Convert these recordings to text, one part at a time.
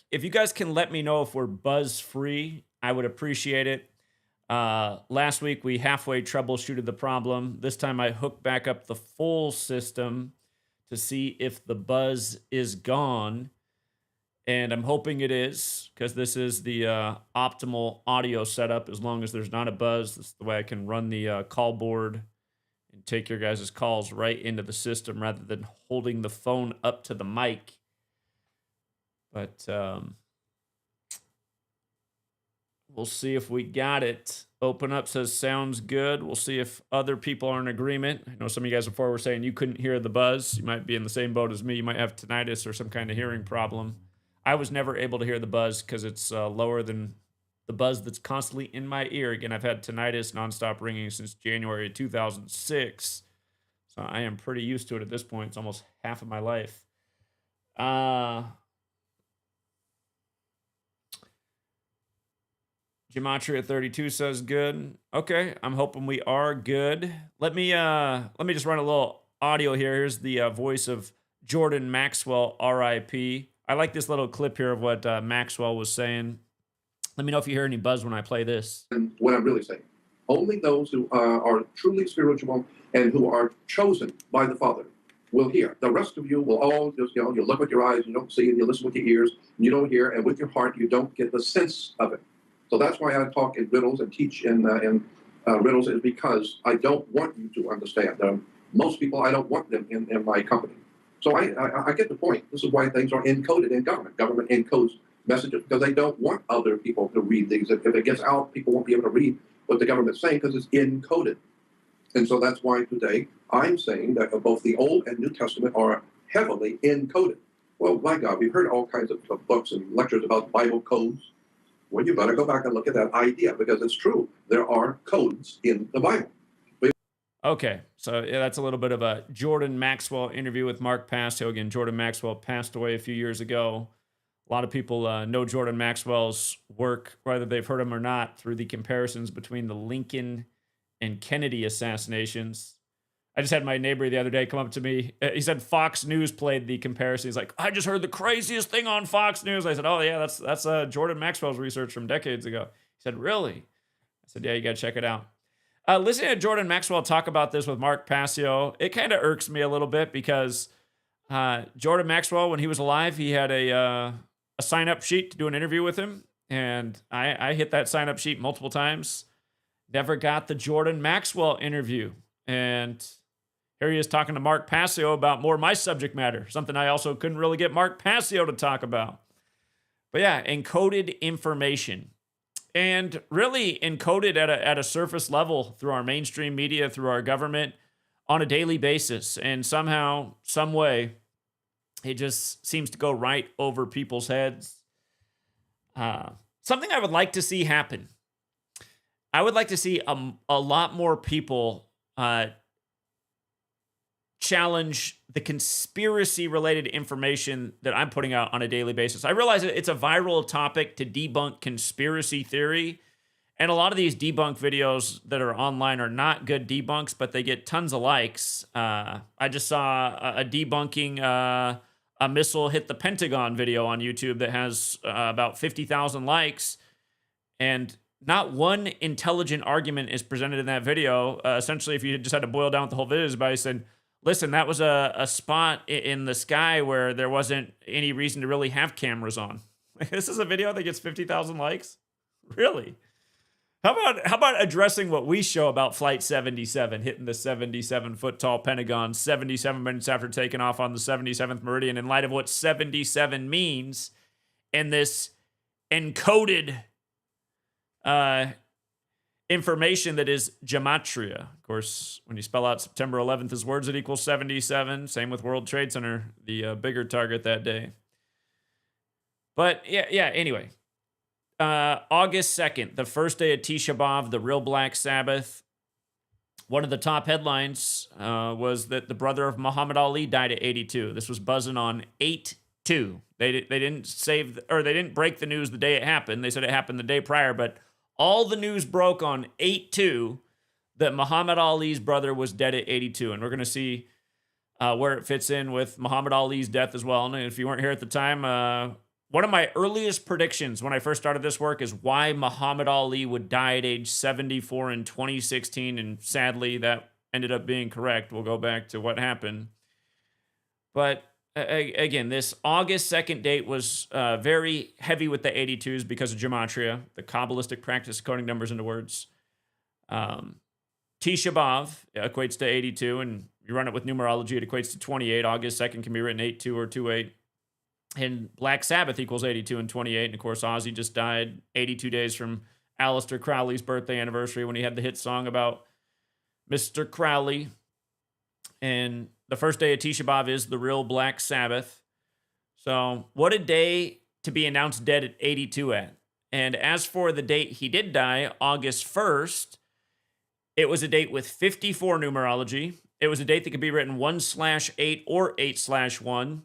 If you guys can let me know if we're buzz free, I would appreciate it. Last week we halfway troubleshooted the problem. This time I hooked back up the full system to see if the buzz is gone. And I'm hoping it is, because this is the optimal audio setup. As long as there's not a buzz, that's the way I can run the call board and take your guys' calls right into the system rather than holding the phone up to the mic. But we'll see if we got it. Open up says sounds good. We'll see if other people are in agreement. I know some of you guys before were saying you couldn't hear the buzz. You might be in the same boat as me. You might have tinnitus or some kind of hearing problem. I was never able to hear the buzz because it's lower than the buzz that's constantly in my ear. Again, I've had tinnitus nonstop ringing since January of 2006. So I am pretty used to it at this point. It's almost half of my life. Gematria32 says good. Okay, I'm hoping we are good. Let me just run a little audio here. Here's the voice of Jordan Maxwell, RIP. I like this little clip here of what Maxwell was saying. Let me know if you hear any buzz when I play this. And what I'm really saying, only those who are truly spiritual and who are chosen by the Father will hear. The rest of you will all just, you look with your eyes, you don't see, and you listen with your ears, and you don't hear, and with your heart, you don't get the sense of it. So that's why I talk in riddles and teach in riddles, is because I don't want you to understand. Most people, I don't want them in my company. So I get the point. This is why things are encoded in government. Government encodes messages because they don't want other people to read things. If it gets out, people won't be able to read what the government's saying because it's encoded. And so that's why today I'm saying that both the Old and New Testament are heavily encoded. Well, my God, we've heard all kinds of books and lectures about Bible codes. Well, you better go back and look at that idea because it's true. There are codes in the Bible. Okay, so yeah, that's a little bit of a Jordan Maxwell interview with Mark Passio. Again, Jordan Maxwell passed away a few years ago. A lot of people know Jordan Maxwell's work, whether they've heard him or not, through the comparisons between the Lincoln and Kennedy assassinations. I just had my neighbor the other day come up to me. He said Fox News played the comparison. He's like, I just heard the craziest thing on Fox News. I said, oh, yeah, that's Jordan Maxwell's research from decades ago. He said, really? I said, yeah, you got to check it out. Listening to Jordan Maxwell talk about this with Mark Passio, it kind of irks me a little bit because Jordan Maxwell, when he was alive, he had a sign-up sheet to do an interview with him, and I hit that sign-up sheet multiple times. Never got the Jordan Maxwell interview, and here he is talking to Mark Passio about more my subject matter, something I also couldn't really get Mark Passio to talk about. But yeah, encoded information. And really encoded at a surface level through our mainstream media, through our government on a daily basis. And somehow, some way, it just seems to go right over people's heads. Something I would like to see happen. I would like to see a lot more people challenge the conspiracy-related information that I'm putting out on a daily basis. I realize it's a viral topic to debunk conspiracy theory, and a lot of these debunk videos that are online are not good debunks, but they get tons of likes. I just saw a debunking a missile hit the Pentagon video on YouTube that has about 50,000 likes, and not one intelligent argument is presented in that video. Essentially, if you just had to boil down the whole video, is by saying, listen, that was a spot in the sky where there wasn't any reason to really have cameras on. This is a video that gets 50,000 likes? Really? How about addressing what we show about Flight 77, hitting the 77-foot tall Pentagon 77 minutes after taking off on the 77th meridian, in light of what 77 means in this encoded information that is gematria. Of course, when you spell out September 11th as words, it equals 77. Same with World Trade Center, the bigger target that day. But yeah. Anyway, August 2nd, the first day of Tisha B'Av, the real Black Sabbath. One of the top headlines was that the brother of Muhammad Ali died at 82. This was buzzing on 8/2. They didn't break the news the day it happened. They said it happened the day prior, but all the news broke on 8/2 that Muhammad Ali's brother was dead at 82. And we're going to see where it fits in with Muhammad Ali's death as well. And if you weren't here at the time, one of my earliest predictions when I first started this work is why Muhammad Ali would die at age 74 in 2016. And sadly, that ended up being correct. We'll go back to what happened. But again, this August 2nd date was very heavy with the 82s because of Gematria, the Kabbalistic practice of coding numbers into words. Tisha B'Av equates to 82, and you run it with numerology, it equates to 28. August 2nd can be written 82 or 28. And Black Sabbath equals 82 and 28. And of course, Ozzy just died 82 days from Aleister Crowley's birthday anniversary when he had the hit song about Mr. Crowley. And the first day of Tisha B'Av is the real Black Sabbath. So what a day to be announced dead at 82 at. And as for the date he did die, August 1st, it was a date with 54 numerology. It was a date that could be written 1/8 or 8/1.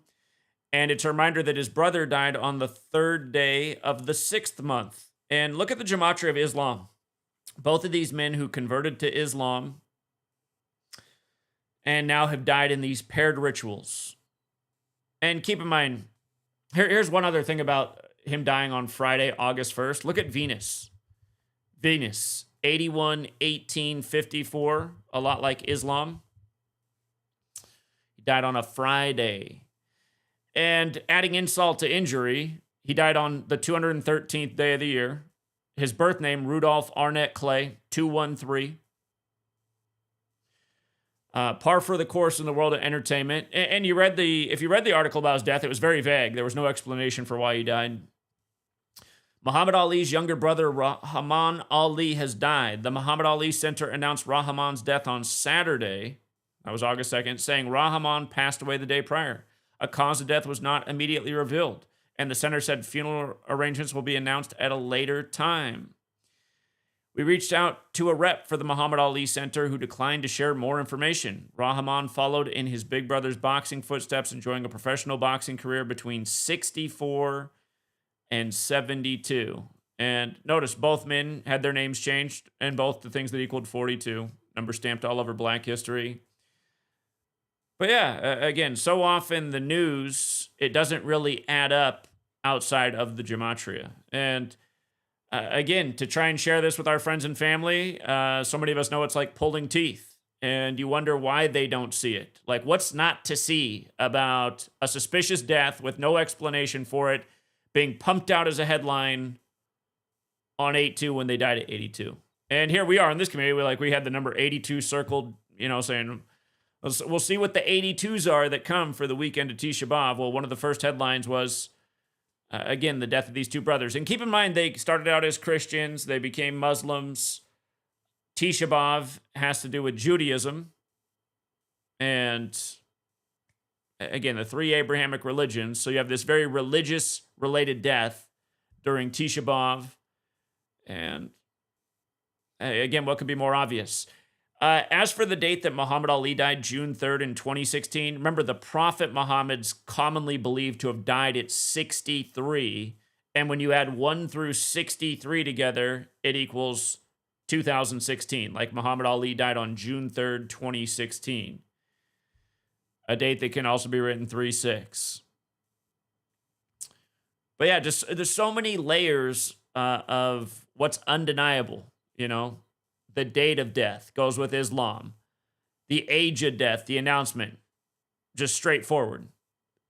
And it's a reminder that his brother died on the 3rd day of the 6th month. And look at the gematria of Islam. Both of these men who converted to Islam and now have died in these paired rituals. And keep in mind, here's one other thing about him dying on Friday, August 1st. Look at Venus. Venus, 81/18/54, a lot like Islam. He died on a Friday. And adding insult to injury, he died on the 213th day of the year. His birth name, Rudolph Arnett Clay, 213. Par for the course in the world of entertainment. And if you read the article about his death, it was very vague. There was no explanation for why he died. Muhammad Ali's younger brother, Rahaman Ali, has died. The Muhammad Ali Center announced Rahaman's death on Saturday, that was August 2nd, saying Rahaman passed away the day prior. A cause of death was not immediately revealed, and the center said funeral arrangements will be announced at a later time. We reached out to a rep for the Muhammad Ali Center who declined to share more information. Rahaman followed in his big brother's boxing footsteps, enjoying a professional boxing career between 64 and 72. And notice both men had their names changed, and both the things that equaled 42. Number stamped all over Black history. But yeah, again, so often the news, it doesn't really add up outside of the gematria. And again, to try and share this with our friends and family, so many of us know it's like pulling teeth. And you wonder why they don't see it. Like, what's not to see about a suspicious death with no explanation for it being pumped out as a headline on 8/2 when they died at 82? And here we are in this community, we had the number 82 circled, saying, we'll see what the 82s are that come for the weekend of Tisha B'Av. Well, one of the first headlines was, again, the death of these two brothers. And keep in mind, they started out as Christians. They became Muslims. Tisha B'Av has to do with Judaism. And again, the 3 Abrahamic religions. So you have this very religious-related death during Tisha B'Av. And again, what could be more obvious? As for the date that Muhammad Ali died, June 3rd in 2016, remember the Prophet Muhammad's commonly believed to have died at 63. And when you add 1 through 63 together, it equals 2016. Like Muhammad Ali died on June 3rd, 2016. A date that can also be written 3/6. But yeah, just there's so many layers of what's undeniable, The date of death goes with Islam. The age of death, the announcement, just straightforward.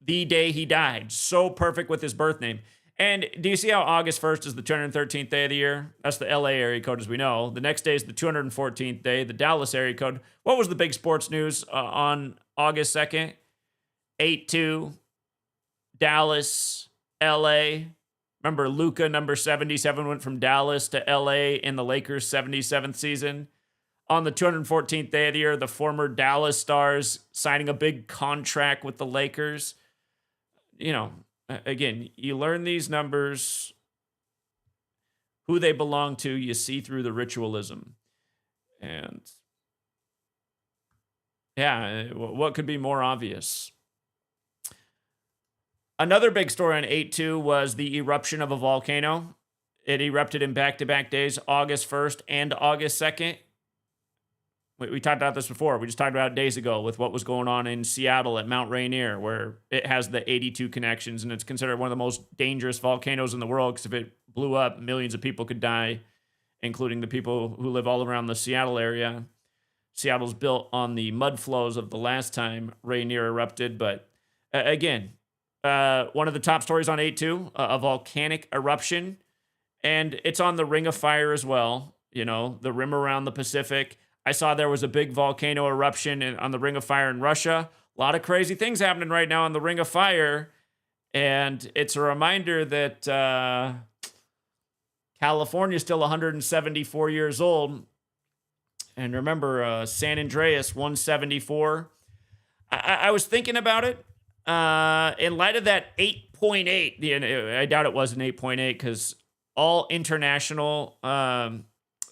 The day he died, so perfect with his birth name. And do you see how August 1st is the 213th day of the year? That's the LA area code as we know. The next day is the 214th day, the Dallas area code. What was the big sports news on August 2nd? 8/2, Dallas, LA. Remember, Luka, number 77, went from Dallas to LA in the Lakers' 77th season. On the 214th day of the year, the former Dallas Stars signing a big contract with the Lakers. Again, you learn these numbers, who they belong to, you see through the ritualism. And yeah, what could be more obvious? Another big story on 8/2 was the eruption of a volcano. It erupted in back-to-back days, August 1st and August 2nd. We talked about this before. We just talked about it days ago with what was going on in Seattle at Mount Rainier, where it has the 82 connections, and it's considered one of the most dangerous volcanoes in the world because if it blew up, millions of people could die, including the people who live all around the Seattle area. Seattle's built on the mud flows of the last time Rainier erupted. But again, one of the top stories on 8-2, a volcanic eruption. And it's on the Ring of Fire as well, you know, the rim around the Pacific. I saw there was a big volcano eruption on the Ring of Fire in Russia. A lot of crazy things happening right now on the Ring of Fire. And it's a reminder that California is still 174 years old. And remember, San Andreas, 174. I was thinking about it. In light of that 8.8, I doubt it was an 8.8 because all international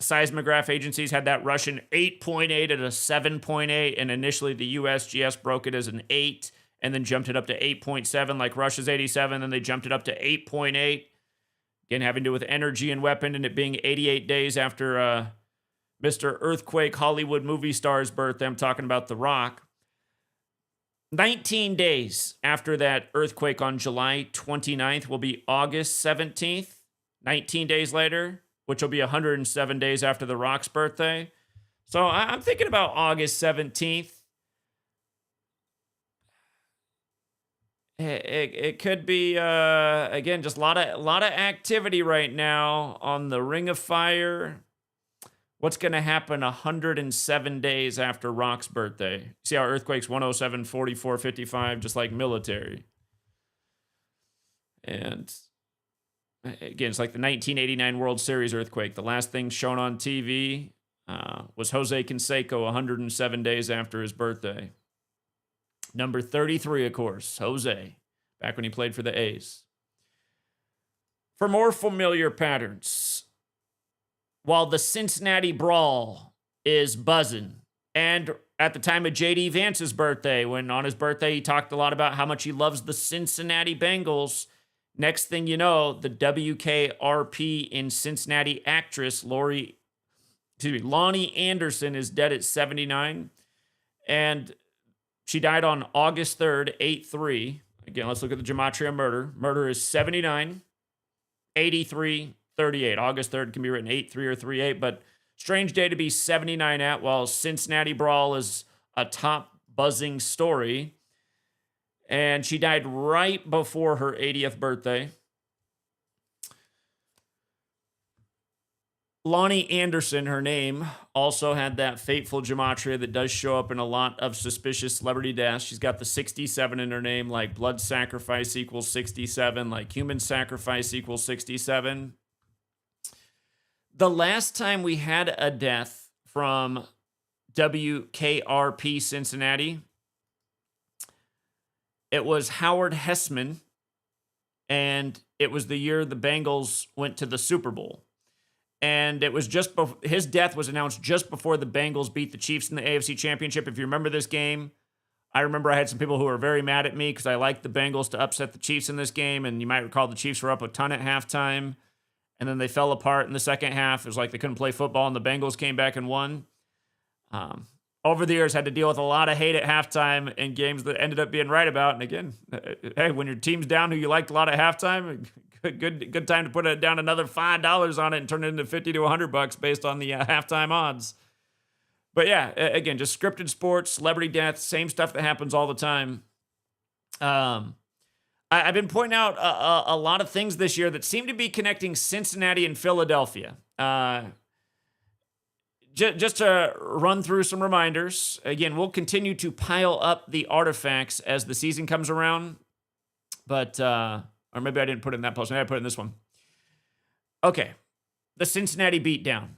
seismograph agencies had that Russian 8.8 at a 7.8, and initially the USGS broke it as an 8 and then jumped it up to 8.7 like Russia's 87, then they jumped it up to 8.8. Again, having to do with energy and weapon, and it being 88 days after Mr. Earthquake Hollywood movie star's birthday. I'm talking about The Rock. 19 days after that earthquake on July 29th will be August 17th. 19 days later, which will be 107 days after The Rock's birthday. So I'm thinking about August 17th. It could be, again, just a lot of activity right now on the Ring of Fire. What's going to happen 107 days after Rock's birthday? See how earthquakes 107, 44, 55, just like military. And again, it's like the 1989 World Series earthquake. The last thing shown on TV was Jose Canseco 107 days after his birthday. Number 33, of course, Jose, back when he played for the A's. For more familiar patterns, while the Cincinnati Brawl is buzzing, and at the time of J.D. Vance's birthday, when on his birthday he talked a lot about how much he loves the Cincinnati Bengals, next thing you know, the WKRP in Cincinnati actress Lonnie Anderson is dead at 79, and she died on August 3rd, 8-3. Again, let's look at the Gematria murder. Murder is 79, 83, 38. August 3rd can be written 8-3 or 3-8, but strange day to be 79 at, while Cincinnati Brawl is a top buzzing story. And she died right before her 80th birthday. Lonnie Anderson, her name, also had that fateful gematria that does show up in a lot of suspicious celebrity deaths. She's got the 67 in her name, like blood sacrifice equals 67, like human sacrifice equals 67. The last time we had a death from WKRP Cincinnati, it was Howard Hessman, and it was the year the Bengals went to the Super Bowl. And it was just his death was announced just before the Bengals beat the Chiefs in the AFC Championship. If you remember this game, I remember I had some people who were very mad at me because I liked the Bengals to upset the Chiefs in this game. And you might recall the Chiefs were up a ton at halftime, and then they fell apart in the second half. It was like they couldn't play football, and the Bengals came back and won. Over the years, had to deal with a lot of hate at halftime in games that ended up being right about. And again, hey, when your team's down who you liked a lot at halftime, good time to put it down another $5 on it and turn it into $50 to $100 based on the halftime odds. But yeah, again, just scripted sports, celebrity death, same stuff that happens all the time. I've been pointing out a lot of things this year that seem to be connecting Cincinnati and Philadelphia. Just to run through some reminders. Again, we'll continue to pile up the artifacts as the season comes around. But, or maybe I didn't put it in that post. Maybe I put it in this one. Okay. The Cincinnati beatdown.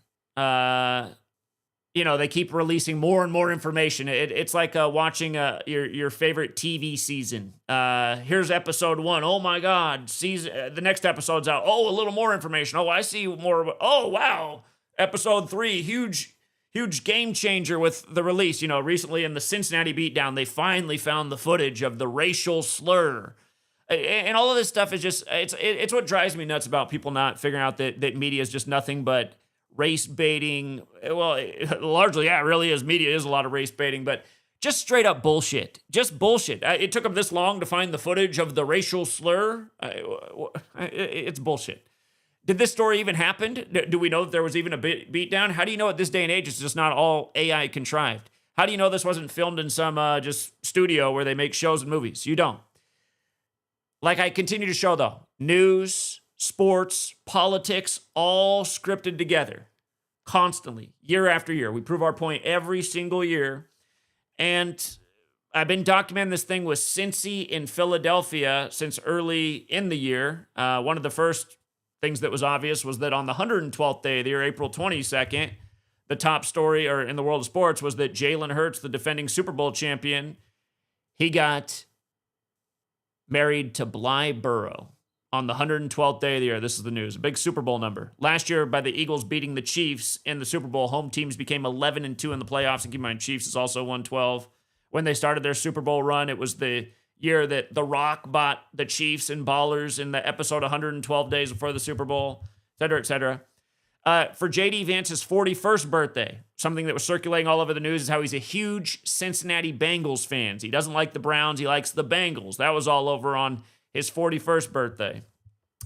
They keep releasing more and more information. It's like watching your favorite TV season. Here's episode 1. Oh my God. The next episode's out. Oh, a little more information. Oh, I see more. Oh, wow. Episode 3, huge game changer with the release. Recently in the Cincinnati beatdown, they finally found the footage of the racial slur. And all of this stuff is just, it's what drives me nuts about people not figuring out that media is just nothing but race baiting. Well, largely, yeah, it really is. Media is a lot of race baiting, but just straight up bullshit. Just bullshit. It took them this long to find the footage of the racial slur. It's bullshit. Did this story even happen? Do we know that there was even a beatdown? How do you know at this day and age it's just not all AI contrived? How do you know this wasn't filmed in some just studio where they make shows and movies? You don't. Like I continue to show, though, news, sports, politics, all scripted together constantly, year after year. We prove our point every single year. And I've been documenting this thing with Cincy in Philadelphia since early in the year. One of the first things that was obvious was that on the 112th day of the year, April 22nd, the top story or in the world of sports was that Jalen Hurts, the defending Super Bowl champion, he got married to Bly Burrow on the 112th day of the year. This is the news. A big Super Bowl number. Last year, by the Eagles beating the Chiefs in the Super Bowl, home teams became 11-2 in the playoffs. And keep in mind, Chiefs is also 112. When they started their Super Bowl run, it was the year that The Rock bought the Chiefs and Ballers in the episode 112 days before the Super Bowl, et cetera, et cetera. For J.D. Vance's 41st birthday, something that was circulating all over the news is how he's a huge Cincinnati Bengals fan. He doesn't like the Browns. He likes the Bengals. That was all over on his 41st birthday.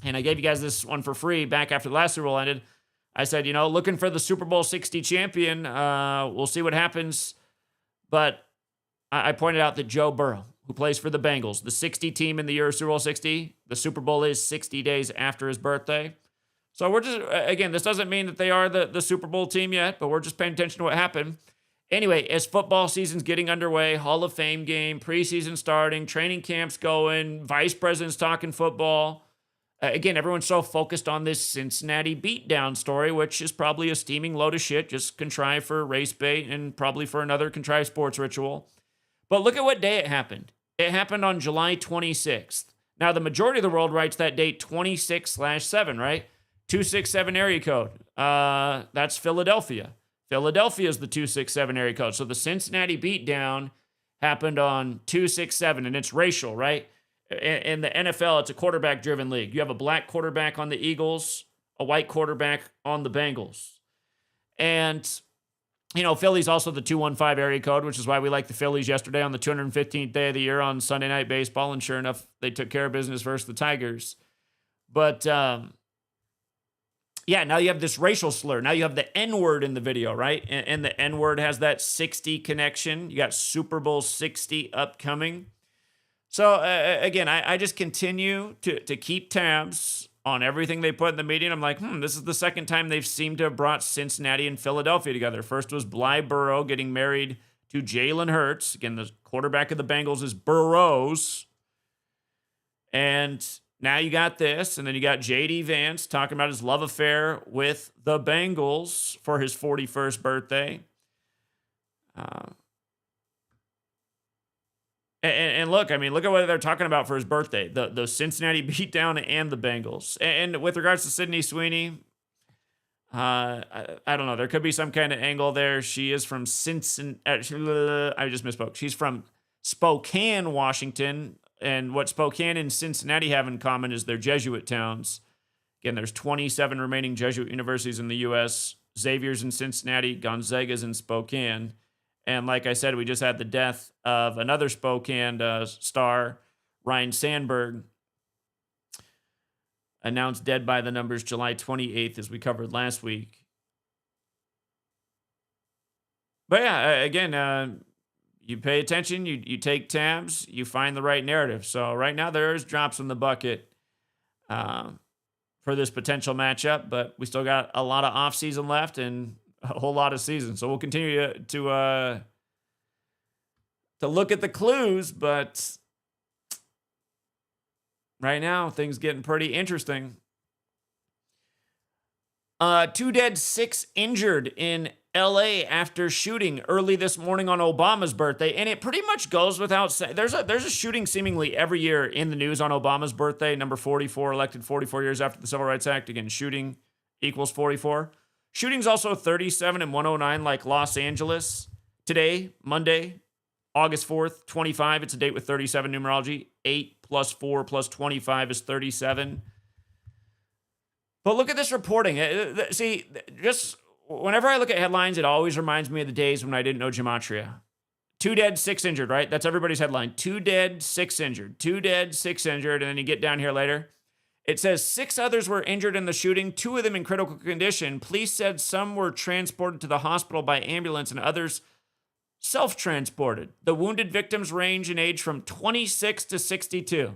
And I gave you guys this one for free back after the last Super Bowl ended. I said, looking for the Super Bowl 60 champion. We'll see what happens. But I pointed out that Joe Burrow, who plays for the Bengals, the 60 team in the year of Super Bowl 60, the Super Bowl is 60 days after his birthday. So we're just, again, this doesn't mean that they are the Super Bowl team yet, but we're just paying attention to what happened. Anyway, as football season's getting underway, Hall of Fame game, preseason starting, training camps going, vice presidents talking football. Again, everyone's so focused on this Cincinnati beatdown story, which is probably a steaming load of shit, just contrived for race bait and probably for another contrived sports ritual. But look at what day it happened. It happened on July 26th. Now, the majority of the world writes that date 26/7, right? 267 area code. That's Philadelphia. Philadelphia is the 267 area code. So the Cincinnati beatdown happened on 267, and it's racial, right? In the NFL, it's a quarterback-driven league. You have a black quarterback on the Eagles, a white quarterback on the Bengals. And, Philly's also the 215 area code, which is why we like the Phillies yesterday on the 215th day of the year on Sunday Night Baseball. And sure enough, they took care of business versus the Tigers. But, yeah, now you have this racial slur. Now you have the N-word in the video, right? And the N-word has that 60 connection. You got Super Bowl 60 upcoming. So, again, I just continue to keep tabs on everything they put in the media. And I'm like, this is the second time they've seemed to have brought Cincinnati and Philadelphia together. First was Bly Burrow getting married to Jalen Hurts. Again, the quarterback of the Bengals is Burrows. And now you got this, and then you got J.D. Vance talking about his love affair with the Bengals for his 41st birthday. And look, look at what they're talking about for his birthday. The Cincinnati beatdown and the Bengals. And with regards to Sydney Sweeney, I don't know. There could be some kind of angle there. She is from Cincinnati. I just misspoke. She's from Spokane, Washington. And what Spokane and Cincinnati have in common is they're Jesuit towns. Again, there's 27 remaining Jesuit universities in the U.S. Xavier's in Cincinnati, Gonzaga's in Spokane. And like I said, we just had the death of another Spokane star, Ryan Sandberg, announced dead by the numbers July 28th, as we covered last week. But yeah, again, you pay attention, you take tabs, you find the right narrative. So right now there's drops in the bucket for this potential matchup, but we still got a lot of offseason left and a whole lot of season. So we'll continue to look at the clues, but right now things getting pretty interesting. 2 dead, 6 injured in LA after shooting early this morning on Obama's birthday, and it pretty much goes without saying. There's a shooting seemingly every year in the news on Obama's birthday, number 44, elected 44 years after the Civil Rights Act. Again, shooting equals 44. Shooting's also 37 and 109 like Los Angeles. Today, Monday, August 4th, 25, it's a date with 37 numerology. 8 plus 4 plus 25 is 37. But look at this reporting. See, just whenever I look at headlines, it always reminds me of the days when I didn't know Gematria. 2 dead, 6 injured, right? That's everybody's headline. 2 dead, 6 injured. 2 dead, 6 injured. And then you get down here later. It says 6 others were injured in the shooting, 2 of them in critical condition. Police said some were transported to the hospital by ambulance and others self-transported. The wounded victims range in age from 26 to 62.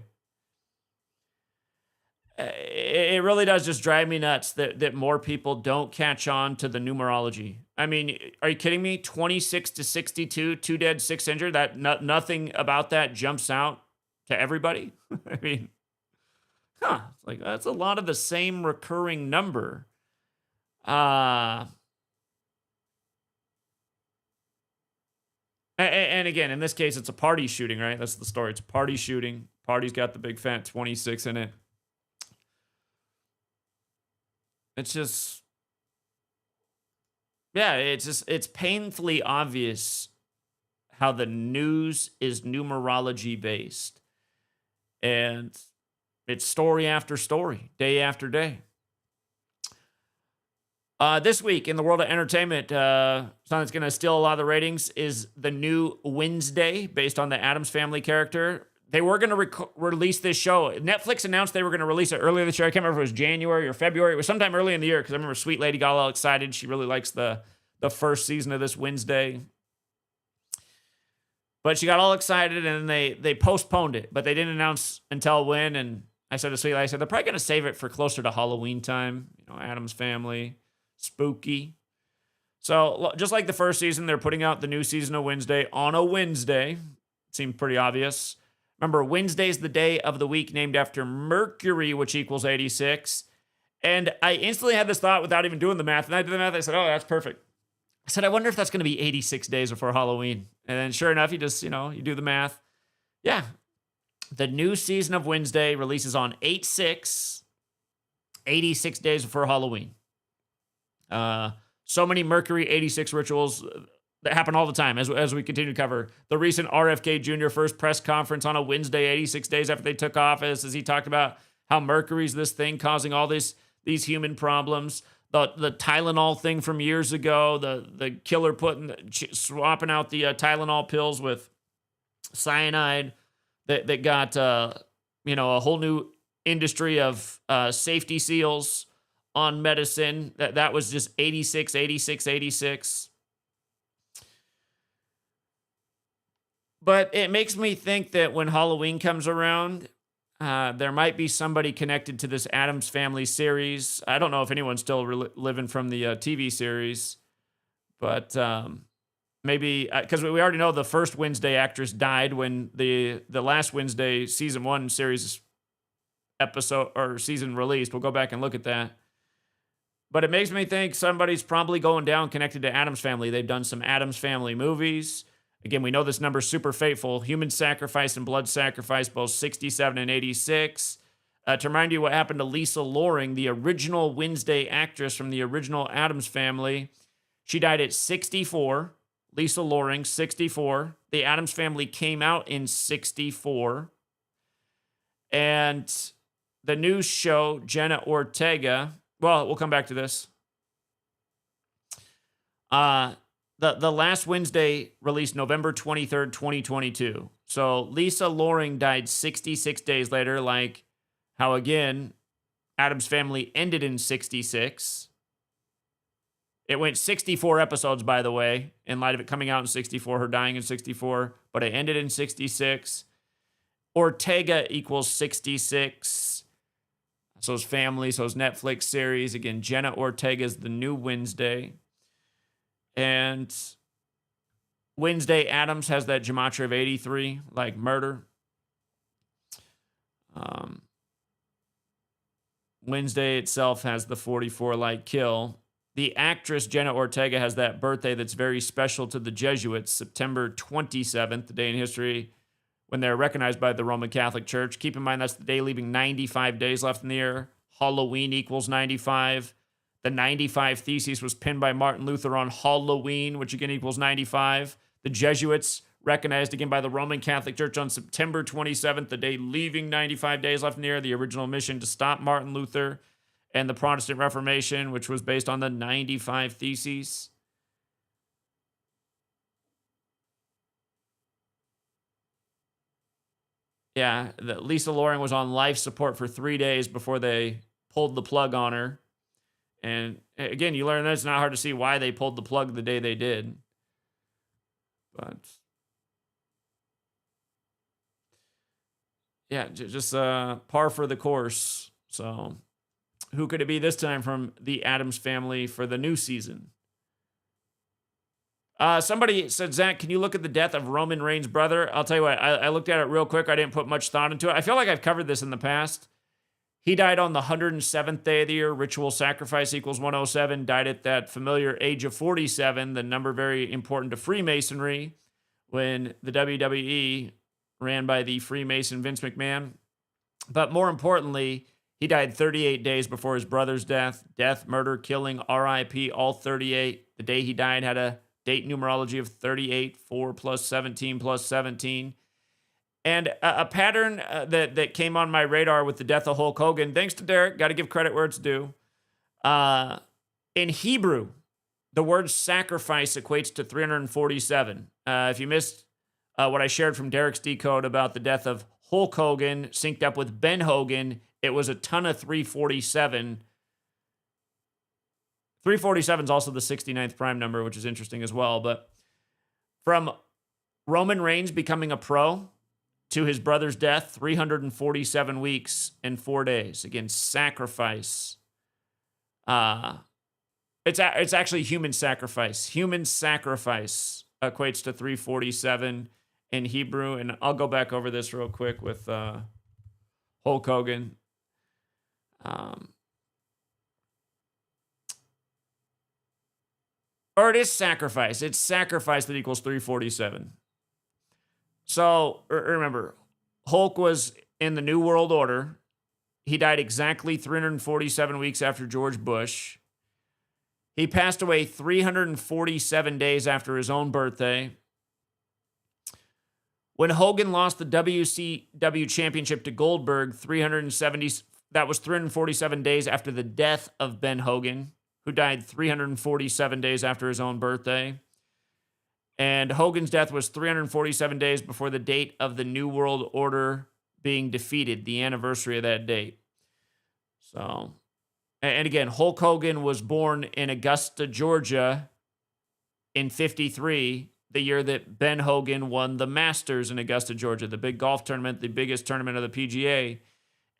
It really does just drive me nuts that more people don't catch on to the numerology. I mean, are you kidding me? 26 to 62, 2 dead, 6 injured. Nothing about that jumps out to everybody. I mean, it's like that's a lot of the same recurring number. And again, in this case, it's a party shooting, right? That's the story. It's a party shooting. Party's got the big fat 26 in it. It's just, yeah, it's painfully obvious how the news is numerology based. And it's story after story, day after day. This week in the world of entertainment, something that's going to steal a lot of the ratings is the new Wednesday based on the Addams Family character. They were going to release this show. Netflix announced they were going to release it earlier this year. I can't remember if it was January or February. It was sometime early in the year because I remember Sweet Lady got all excited. She really likes the first season of this Wednesday. But she got all excited and they postponed it. But they didn't announce until when. And I said to Sweet Lady, they're probably going to save it for closer to Halloween time. You know, Addams Family, spooky. So just like the first season, they're putting out the new season of Wednesday on a Wednesday. It seemed pretty obvious. Remember, Wednesday's the day of the week named after Mercury, which equals 86. And I instantly had this thought without even doing the math. And I did the math. I said, oh, that's perfect. I said, I wonder if that's going to be 86 days before Halloween. And then sure enough, you do the math. Yeah. The new season of Wednesday releases on 8/6, 86 days before Halloween. So many Mercury 86 rituals that happen all the time as we continue to cover. The recent RFK Jr. first press conference on a Wednesday, 86 days after they took office, as he talked about how Mercury's this thing causing all these human problems. The Tylenol thing from years ago, the killer swapping out the Tylenol pills with cyanide that got a whole new industry of safety seals on medicine. That was just 86, 86, 86. But it makes me think that when Halloween comes around, there might be somebody connected to this Addams Family series. I don't know if anyone's still living from the TV series, but maybe because we already know the first Wednesday actress died when the last Wednesday season 1 series episode or season released. We'll go back and look at that. But it makes me think somebody's probably going down connected to Addams Family. They've done some Addams Family movies. Again, we know this number's super faithful. Human sacrifice and blood sacrifice, both 67 and 86. To remind you what happened to Lisa Loring, the original Wednesday actress from the original Addams Family. She died at 64. Lisa Loring, 64. The Addams Family came out in 64. And the news show, Jenna Ortega, well, we'll come back to this. The last Wednesday released November 23rd, 2022. So Lisa Loring died 66 days later, like how, again, Addams Family ended in 66. It went 64 episodes, by the way, in light of it coming out in 64, her dying in 64, but it ended in 66. Ortega equals 66. So his family, so his Netflix series. Again, Jenna Ortega's the new Wednesday. And Wednesday Addams has that gematria of 83, like murder. Wednesday itself has the 44, like kill. The actress Jenna Ortega has that birthday that's very special to the Jesuits, September 27th, the day in history when they're recognized by the Roman Catholic Church. Keep in mind that's the day leaving 95 days left in the year. Halloween equals 95. The 95 Thesis was pinned by Martin Luther on Halloween, which again equals 95. The Jesuits recognized again by the Roman Catholic Church on September 27th, the day leaving 95 days left in the year, the original mission to stop Martin Luther. and the Protestant Reformation, which was based on the 95 Theses. Yeah, Lisa Loring was on life support for 3 days before they pulled the plug on her. And again, you learn that it's not hard to see why they pulled the plug the day they did. But yeah, just par for the course. So who could it be this time from the Addams family for the new season? Somebody said, Zach, can you look at the death of Roman Reigns' brother? I'll tell you what, I looked at it real quick. I didn't put much thought into it. I feel like I've covered this in the past. He died on the 107th day of the year. Ritual sacrifice equals 107. Died at that familiar age of 47, the number very important to Freemasonry, when the WWE ran by the Freemason Vince McMahon. But more importantly, he died 38 days before his brother's death. Death, murder, killing, RIP, all 38. The day he died had a date numerology of 38, 4 plus 17 plus 17. And a pattern that came on my radar with the death of Hulk Hogan, thanks to Derek, got to give credit where it's due. In Hebrew, the word sacrifice equates to 347. If you missed what I shared from Derek's decode about the death of Hulk Hogan synced up with Ben Hogan, it was a ton of 347. 347 is also the 69th prime number, which is interesting as well. But from Roman Reigns becoming a pro to his brother's death, 347 weeks and 4 days. Again, sacrifice. It's actually human sacrifice. Human sacrifice equates to 347 in Hebrew. And I'll go back over this real quick with Hulk Hogan. Or it is sacrifice. It's sacrifice that equals 347. So remember, Hulk was in the New World Order. He died exactly 347 weeks after George Bush. He passed away 347 days after his own birthday. When Hogan lost the WCW championship to Goldberg, that was 347 days after the death of Ben Hogan, who died 347 days after his own birthday. And Hogan's death was 347 days before the date of the New World Order being defeated, the anniversary of that date. So, and again, Hulk Hogan was born in Augusta, Georgia in 53, the year that Ben Hogan won the Masters in Augusta, Georgia, the big golf tournament, the biggest tournament of the PGA.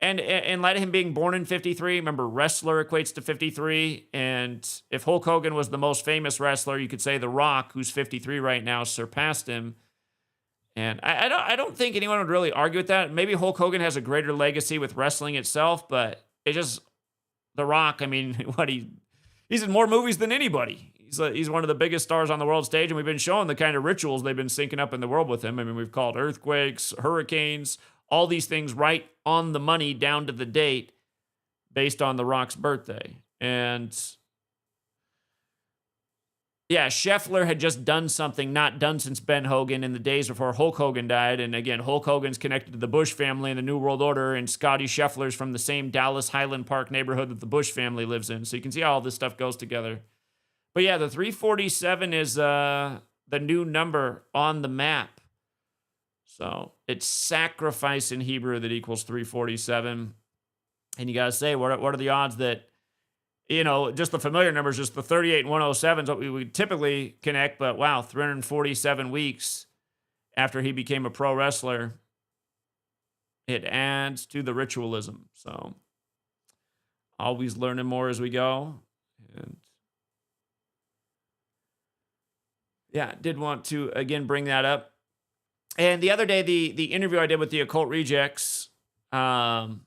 And in light of him being born in 53, remember, wrestler equates to 53. And if Hulk Hogan was the most famous wrestler, you could say The Rock, who's 53 right now, surpassed him. And I don't think anyone would really argue with that. Maybe Hulk Hogan has a greater legacy with wrestling itself, but it just, The Rock, I mean, he's in more movies than anybody. He's one of the biggest stars on the world stage, and we've been showing the kind of rituals they've been syncing up in the world with him. I mean, we've called earthquakes, hurricanes, all these things right on the money down to the date based on The Rock's birthday. And yeah, Scheffler had just done something not done since Ben Hogan in the days before Hulk Hogan died. And again, Hulk Hogan's connected to the Bush family and the New World Order, and Scotty Scheffler's from the same Dallas Highland Park neighborhood that the Bush family lives in. So you can see how all this stuff goes together. But yeah, the 347 is the new number on the map. So it's sacrifice in Hebrew that equals 347. And you got to say, what are the odds that, just the familiar numbers, just the 38 and 107 is what we would typically connect. But wow, 347 weeks after he became a pro wrestler, it adds to the ritualism. So always learning more as we go. And yeah, did want to, again, bring that up. And the other day, the interview I did with the Occult Rejects, there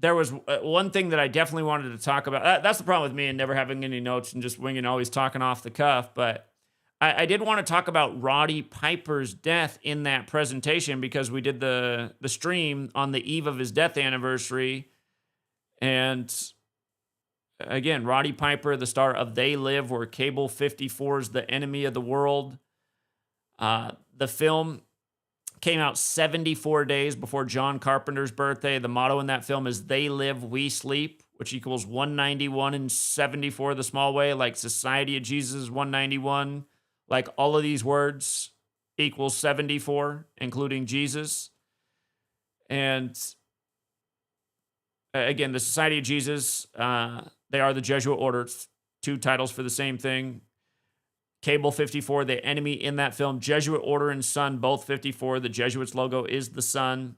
was one thing that I definitely wanted to talk about. That's the problem with me and never having any notes and just winging, always talking off the cuff. But I did want to talk about Roddy Piper's death in that presentation, because we did the stream on the eve of his death anniversary. And again, Roddy Piper, the star of They Live, where Cable 54's the enemy of the world. The film Came out 74 days before John Carpenter's birthday. The motto in that film is "They live, we sleep," which equals 191 and 74 the small way, like Society of Jesus is 191. Like all of these words equals 74, including Jesus. And again, the Society of Jesus, they are the Jesuit order. It's two titles for the same thing. Cable 54, the enemy in that film. Jesuit order and sun, both 54. The Jesuits logo is the sun.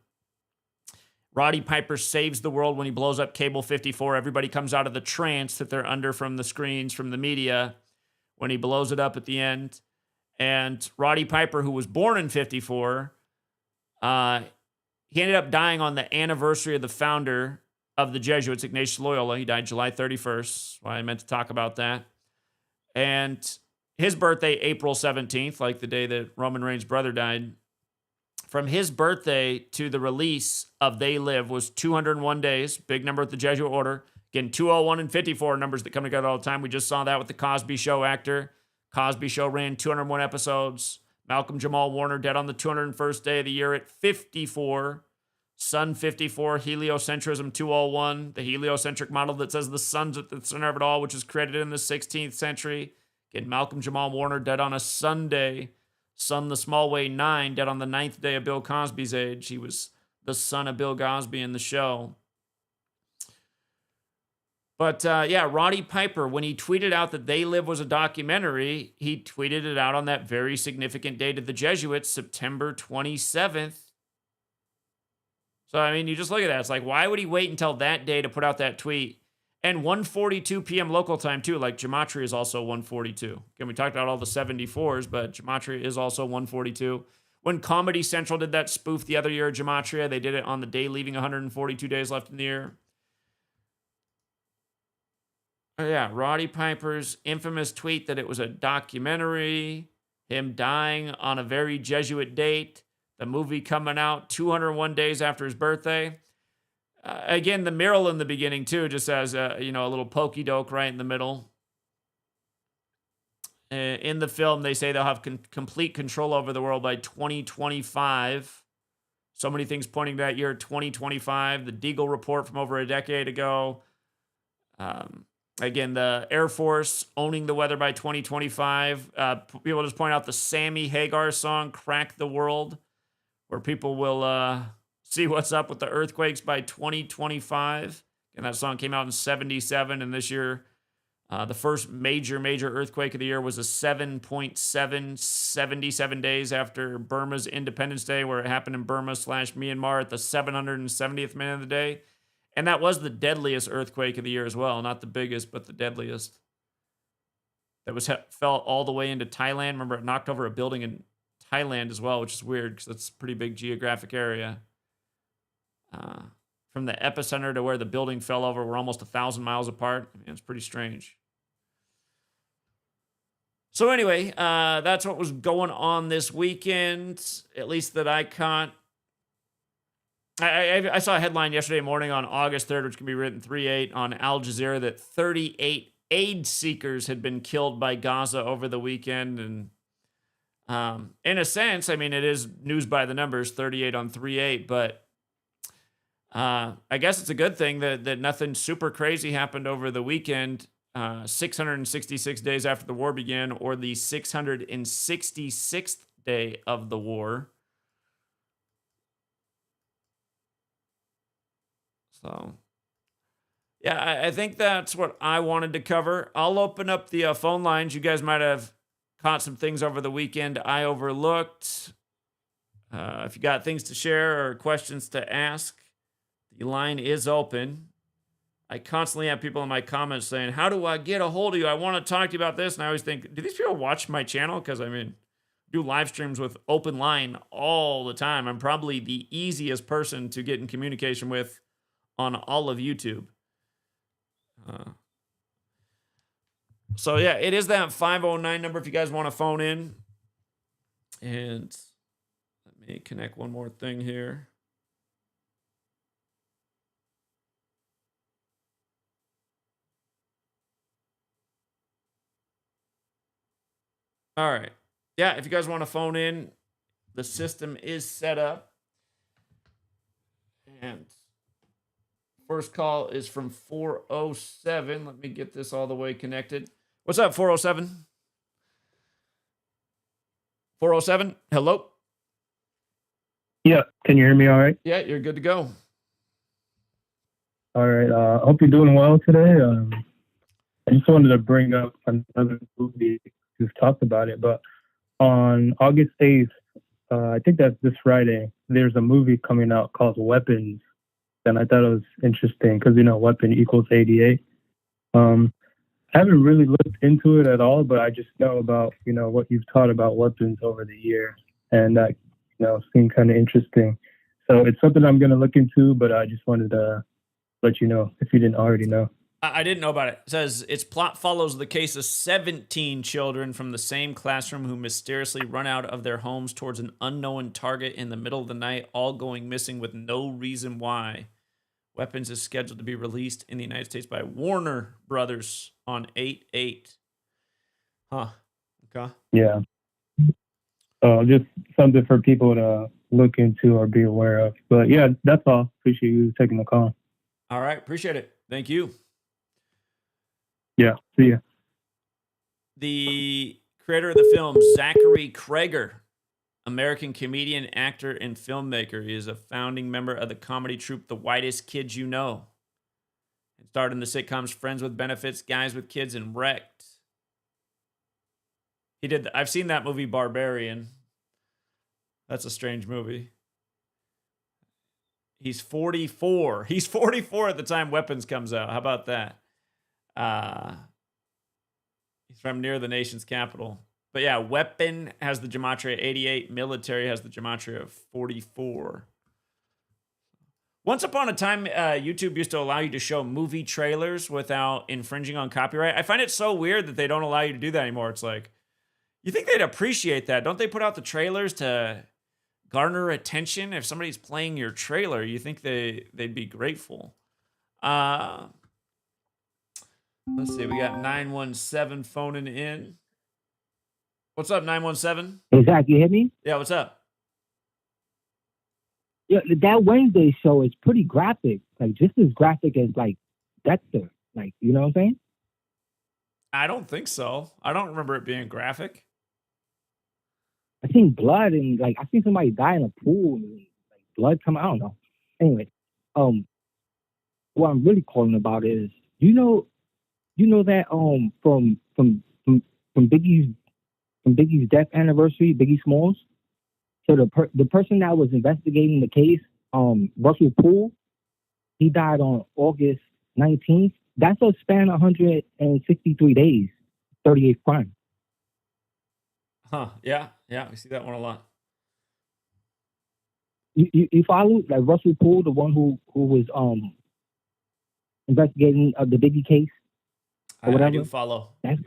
Roddy Piper saves the world when he blows up Cable 54. Everybody comes out of the trance that they're under from the screens, from the media, when he blows it up at the end. And Roddy Piper, who was born in 54, he ended up dying on the anniversary of the founder of the Jesuits, Ignatius Loyola. He died July 31st. Why I meant to talk about that. And his birthday, April 17th, like the day that Roman Reigns' brother died. From his birthday to the release of They Live was 201 days. Big number at the Jesuit order. Again, 201 and 54 numbers that come together all the time. We just saw that with the Cosby Show actor. Cosby Show ran 201 episodes. Malcolm Jamal Warner dead on the 201st day of the year at 54. Sun 54, heliocentrism 201, the heliocentric model that says the sun's at the center of it all, which was created in the 16th century. Again, Malcolm Jamal Warner dead on a Sunday. Sun the small way 9, dead on the 9th day of Bill Cosby's age. He was the son of Bill Cosby in the show. But yeah, Roddy Piper, when he tweeted out that They Live was a documentary, he tweeted it out on that very significant date of the Jesuits, September 27th. So, I mean, you just look at that. It's like, why would he wait until that day to put out that tweet? And 1:42 p.m. local time, too. Like, Gematria is also 1:42. Again, we talked about all the 74s, but Gematria is also 1:42. When Comedy Central did that spoof the other year of Gematria, they did it on the day leaving 142 days left in the year. Oh, yeah, Roddy Piper's infamous tweet that it was a documentary, him dying on a very Jesuit date, the movie coming out 201 days after his birthday. Again, the mural in the beginning, too, just has a little pokey doke right in the middle. In the film, they say they'll have complete control over the world by 2025. So many things pointing to that year, 2025. The Deagle report from over a decade ago. Again, the Air Force owning the weather by 2025. People just point out the Sammy Hagar song, Crack the World, where people will see what's up with the earthquakes by 2025. And that song came out in 77, and this year, the first major earthquake of the year was a 7.7, 77 days after Burma's Independence Day, where it happened in Burma/Myanmar at the 770th minute of the day. And that was the deadliest earthquake of the year as well. Not the biggest, but the deadliest. That fell all the way into Thailand. Remember, it knocked over a building in Thailand as well, which is weird because that's a pretty big geographic area. From the epicenter to where the building fell over, we're almost 1,000 miles apart. I mean, it's pretty strange. So anyway, that's what was going on this weekend, at least that I caught. I saw a headline yesterday morning on August 3rd, which can be written 3/8 on Al Jazeera, that 38 aid seekers had been killed by Gaza over the weekend. And in a sense, I mean, it is news by the numbers, 38 on 3/8, but I guess it's a good thing that nothing super crazy happened over the weekend, 666 days after the war began, or the 666th day of the war. So, yeah, I think that's what I wanted to cover. I'll open up the phone lines. You guys might have caught some things over the weekend I overlooked. If you got things to share or questions to ask, the line is open. I constantly have people in my comments saying, how do I get a hold of you? I want to talk to you about this. And I always think, do these people watch my channel? Because, I mean, I do live streams with open line all the time. I'm probably the easiest person to get in communication with on all of YouTube. So, yeah, it is that 509 number if you guys want to phone in. And let me connect one more thing here. All right. Yeah, if you guys want to phone in, The system is set up. And first call is from 407. Let me get this all the way connected. What's up, 407? 407, hello? Yeah, can you hear me all right? Yeah, you're good to go. All right, hope you're doing well today. I just wanted to bring up another movie. We've talked about it, but on August 8th, I think that's this Friday, there's a movie coming out called Weapons. And I thought it was interesting because, weapon equals 88. I haven't really looked into it at all, but I just know about, what you've taught about weapons over the years. And that, seemed kind of interesting. So it's something I'm going to look into, but I just wanted to let you know if you didn't already know. I didn't know about it. It says its plot follows the case of 17 children from the same classroom who mysteriously run out of their homes towards an unknown target in the middle of the night, all going missing with no reason why. Weapons is scheduled to be released in the United States by Warner Brothers on 8/8. Huh. Okay. Yeah. Just something for people to look into or be aware of. But yeah, that's all. Appreciate you taking the call. All right. Appreciate it. Thank you. Yeah. See ya. The creator of the film, Zachary Krager, American comedian, actor, and filmmaker. He is a founding member of the comedy troupe The Whitest Kids You Know. And starred in the sitcoms Friends with Benefits, Guys with Kids, and Wrecked. I've seen that movie Barbarian. That's a strange movie. He's 44. He's 44 at the time Weapons comes out. How about that? He's from near the nation's capital. But yeah, Weapon has the Gematria 88. Military has the Gematria 44. Once upon a time, YouTube used to allow you to show movie trailers without infringing on copyright. I find it so weird that they don't allow you to do that anymore. It's like, you think they'd appreciate that? Don't they put out the trailers to garner attention? If somebody's playing your trailer, you think they'd be grateful. Let's see, we got 917 phoning in. What's up, 917? Hey, Zach, you hear me? Yeah, what's up? Yeah, that Wednesday show is pretty graphic. Like, just as graphic as, like, Dexter. Like, you know what I'm saying? I don't think so. I don't remember it being graphic. I seen blood and, like, I seen somebody die in a pool and, like, blood come out. I don't know. Anyway, what I'm really calling about is, you know that, from Biggie's death anniversary, Biggie Smalls. So the person that was investigating the case, Russell Poole, he died on August 19th. That's a span of 163 days, 38th crime. Huh? Yeah, we see that one a lot. You follow, like, Russell Poole, the one who was investigating the Biggie case or whatever. I do follow. That's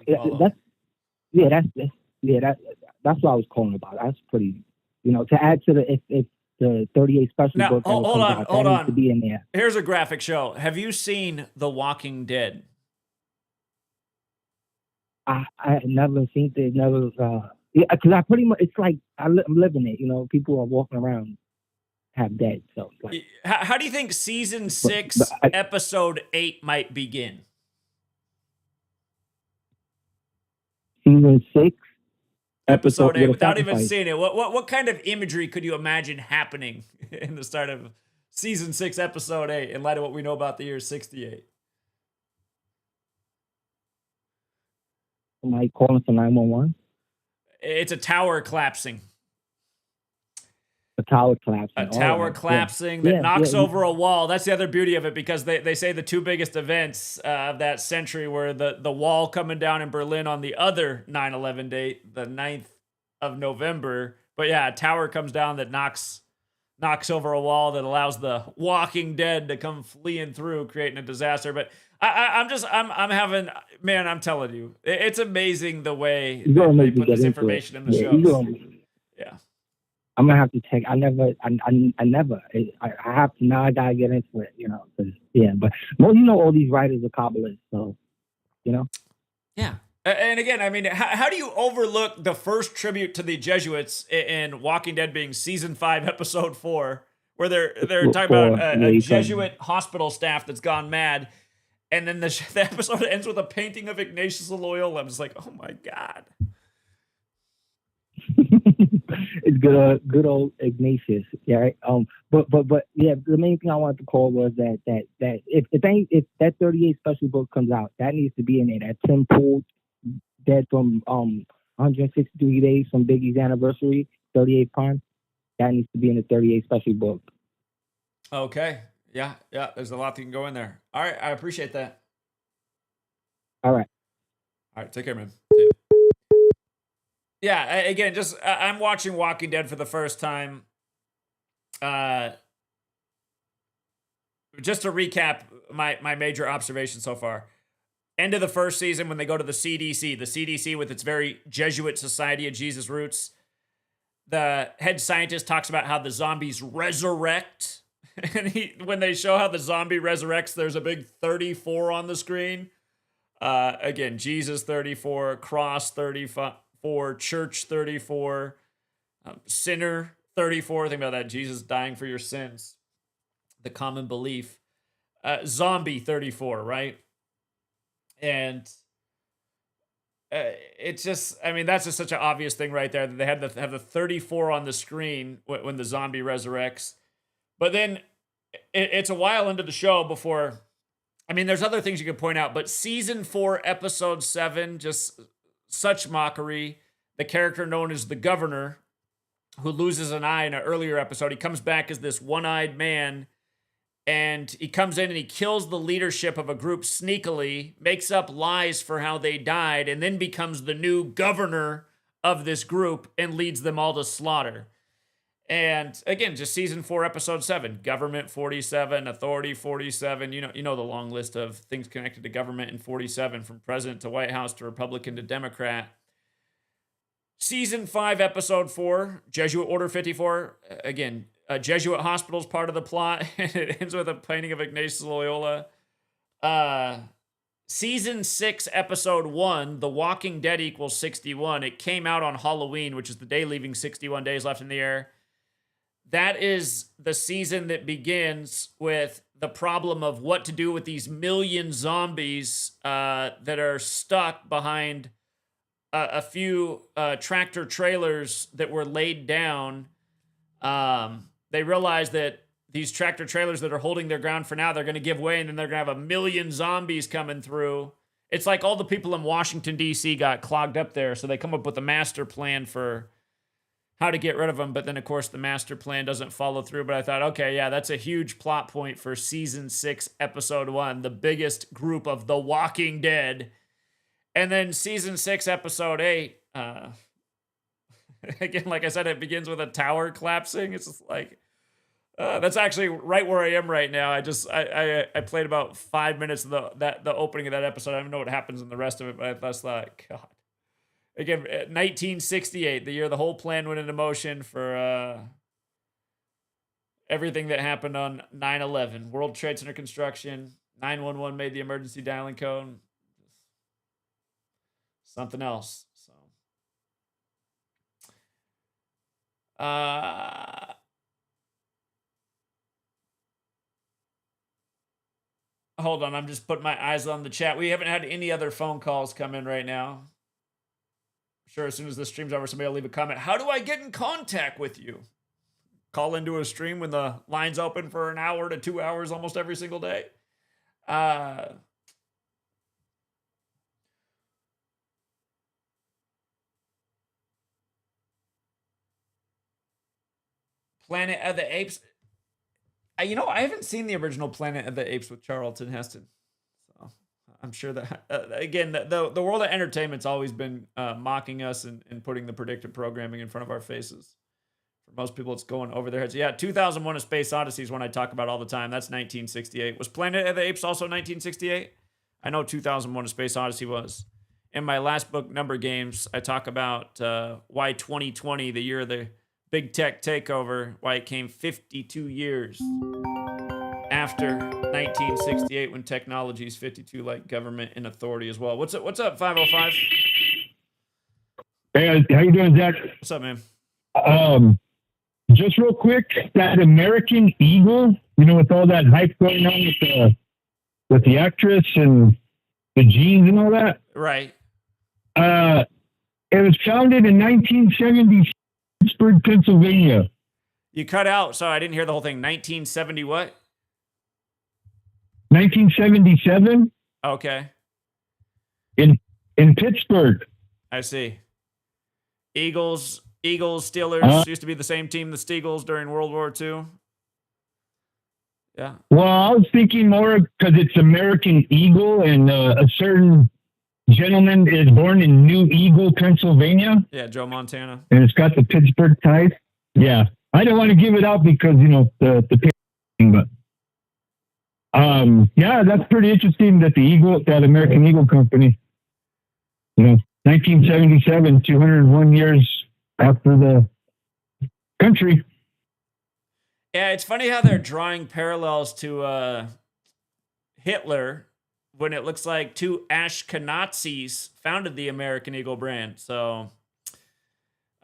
what I was calling about. That's pretty, to add to if the 38 special now, book. Hold on. To be in there. Here's a graphic show. Have you seen The Walking Dead? I never seen it. Never. Because I pretty much, it's like I'm living it. People are walking around half dead. So it's like, how do you think season 6, episode 8 might begin? Season 6. Episode 8, without even seeing it, what kind of imagery could you imagine happening in the start of season 6, episode 8, in light of what we know about the year 68? Somebody calling for 911? It's a tower collapsing. A tower collapsing. A tower collapsing that knocks over a wall. That's the other beauty of it, because they say the two biggest events of that century were the wall coming down in Berlin on the other 9/11 date, the 9th of November. But yeah, a tower comes down that knocks over a wall that allows the Walking Dead to come fleeing through, creating a disaster. But I'm telling you, it's amazing the way they put this information in the shows. Yeah. I'm gonna have to check. I never. I have to now. I gotta get into it. But all these writers are Kabbalists, so. Yeah, And again, I mean, how do you overlook the first tribute to the Jesuits in Walking Dead being season 5, episode 4, where they're talking about a Jesuit hospital staff that's gone mad, and then the episode ends with a painting of Ignatius of Loyola. I'm just like, oh my god. It's good old Ignatius. Yeah. Right? But yeah, the main thing I wanted to call was that if that 38 special book comes out, that needs to be in there. That Tim Pool dead from 163 days from Biggie's anniversary, 38th crime. That needs to be in the 38 special book. Okay. Yeah. There's a lot that can go in there. All right. I appreciate that. All right. Take care, man. See you. Yeah. Again, just I'm watching Walking Dead for the first time. Just to recap my major observation so far. End of the first season when they go to the CDC with its very Jesuit Society of Jesus roots. The head scientist talks about how the zombies resurrect. And when they show how the zombie resurrects, there's a big 34 on the screen. Again, Jesus 34, cross 34, church 34, sinner 34. Think about that. Jesus dying for your sins. The common belief. Zombie 34, right? And it's just, I mean, that's just such an obvious thing right there that they had to have the 34 on the screen when the zombie resurrects. But then it's a while into the show before, I mean, there's other things you could point out, but season 4, episode 7, just such mockery. The character known as the governor, who loses an eye in an earlier episode, he comes back as this one-eyed man. And he comes in and he kills the leadership of a group sneakily, makes up lies for how they died, and then becomes the new governor of this group and leads them all to slaughter. And again, just season 4, episode 7, government 47, authority 47. You know the long list of things connected to government in 47, from president to White House to Republican to Democrat. Season 5, episode 4, Jesuit Order 54. Again, a Jesuit hospital is part of the plot, and it ends with a painting of Ignatius of Loyola. Season 6, episode 1, The Walking Dead equals 61. It came out on Halloween, which is the day leaving 61 days left in the air. That is the season that begins with the problem of what to do with these million zombies that are stuck behind a few tractor trailers that were laid down. They realize that these tractor trailers that are holding their ground for now, they're going to give way, and then they're going to have a million zombies coming through. It's like all the people in Washington, D.C. got clogged up there, so they come up with a master plan for how to get rid of them. But then, of course, the master plan doesn't follow through. But I thought, okay, yeah, that's a huge plot point for season 6, episode 1, the biggest group of The Walking Dead. And then season 6, episode 8, again, like I said, it begins with a tower collapsing. It's just like, that's actually right where I am right now. I played about 5 minutes of the opening of that episode. I don't know what happens in the rest of it, but I just thought, God. Again, 1968, the year the whole plan went into motion for everything that happened on 9/11. World Trade Center construction. 911 made the emergency dialing code. Something else. So, hold on, I'm just putting my eyes on the chat. We haven't had any other phone calls come in right now. I'm sure as soon as the stream's over, somebody will leave a comment. How do I get in contact with you? Call into a stream when the line's open for an hour to 2 hours almost every single day. Planet of the Apes. I haven't seen the original Planet of the Apes with Charlton Heston. So I'm sure that, again, the world of entertainment's always been mocking us and putting the predictive programming in front of our faces. For most people, it's going over their heads. Yeah, 2001: A Space Odyssey is one I talk about all the time. That's 1968. Was Planet of the Apes also 1968? I know 2001: A Space Odyssey was. In my last book, Number Games, I talk about why 2020, the year of the big tech takeover, why it came 52 years after 1968 when technology is 52 like government and authority as well. What's up 505? Hey, how you doing, Zach? What's up, man? Just real quick, that American Eagle, with all that hype going on with the actress and the jeans and all that. Right. It was founded in 1970, Pittsburgh, Pennsylvania. You cut out, so I didn't hear the whole thing. 1970 what? 1977 Okay. in Pittsburgh. I see. Eagles, Steelers used to be the same team, the Steagles, during World War II. Yeah. Well, I was thinking more because it's American Eagle, and a certain gentleman is born in New Eagle, Pennsylvania. Yeah, Joe Montana. And it's got the Pittsburgh ties. Yeah. I don't want to give it out because, the thing, but yeah, that's pretty interesting that that American Eagle company, 1977, 201 years after the country. Yeah, it's funny how they're drawing parallels to Hitler when it looks like two Ashkenazis founded the American Eagle brand. So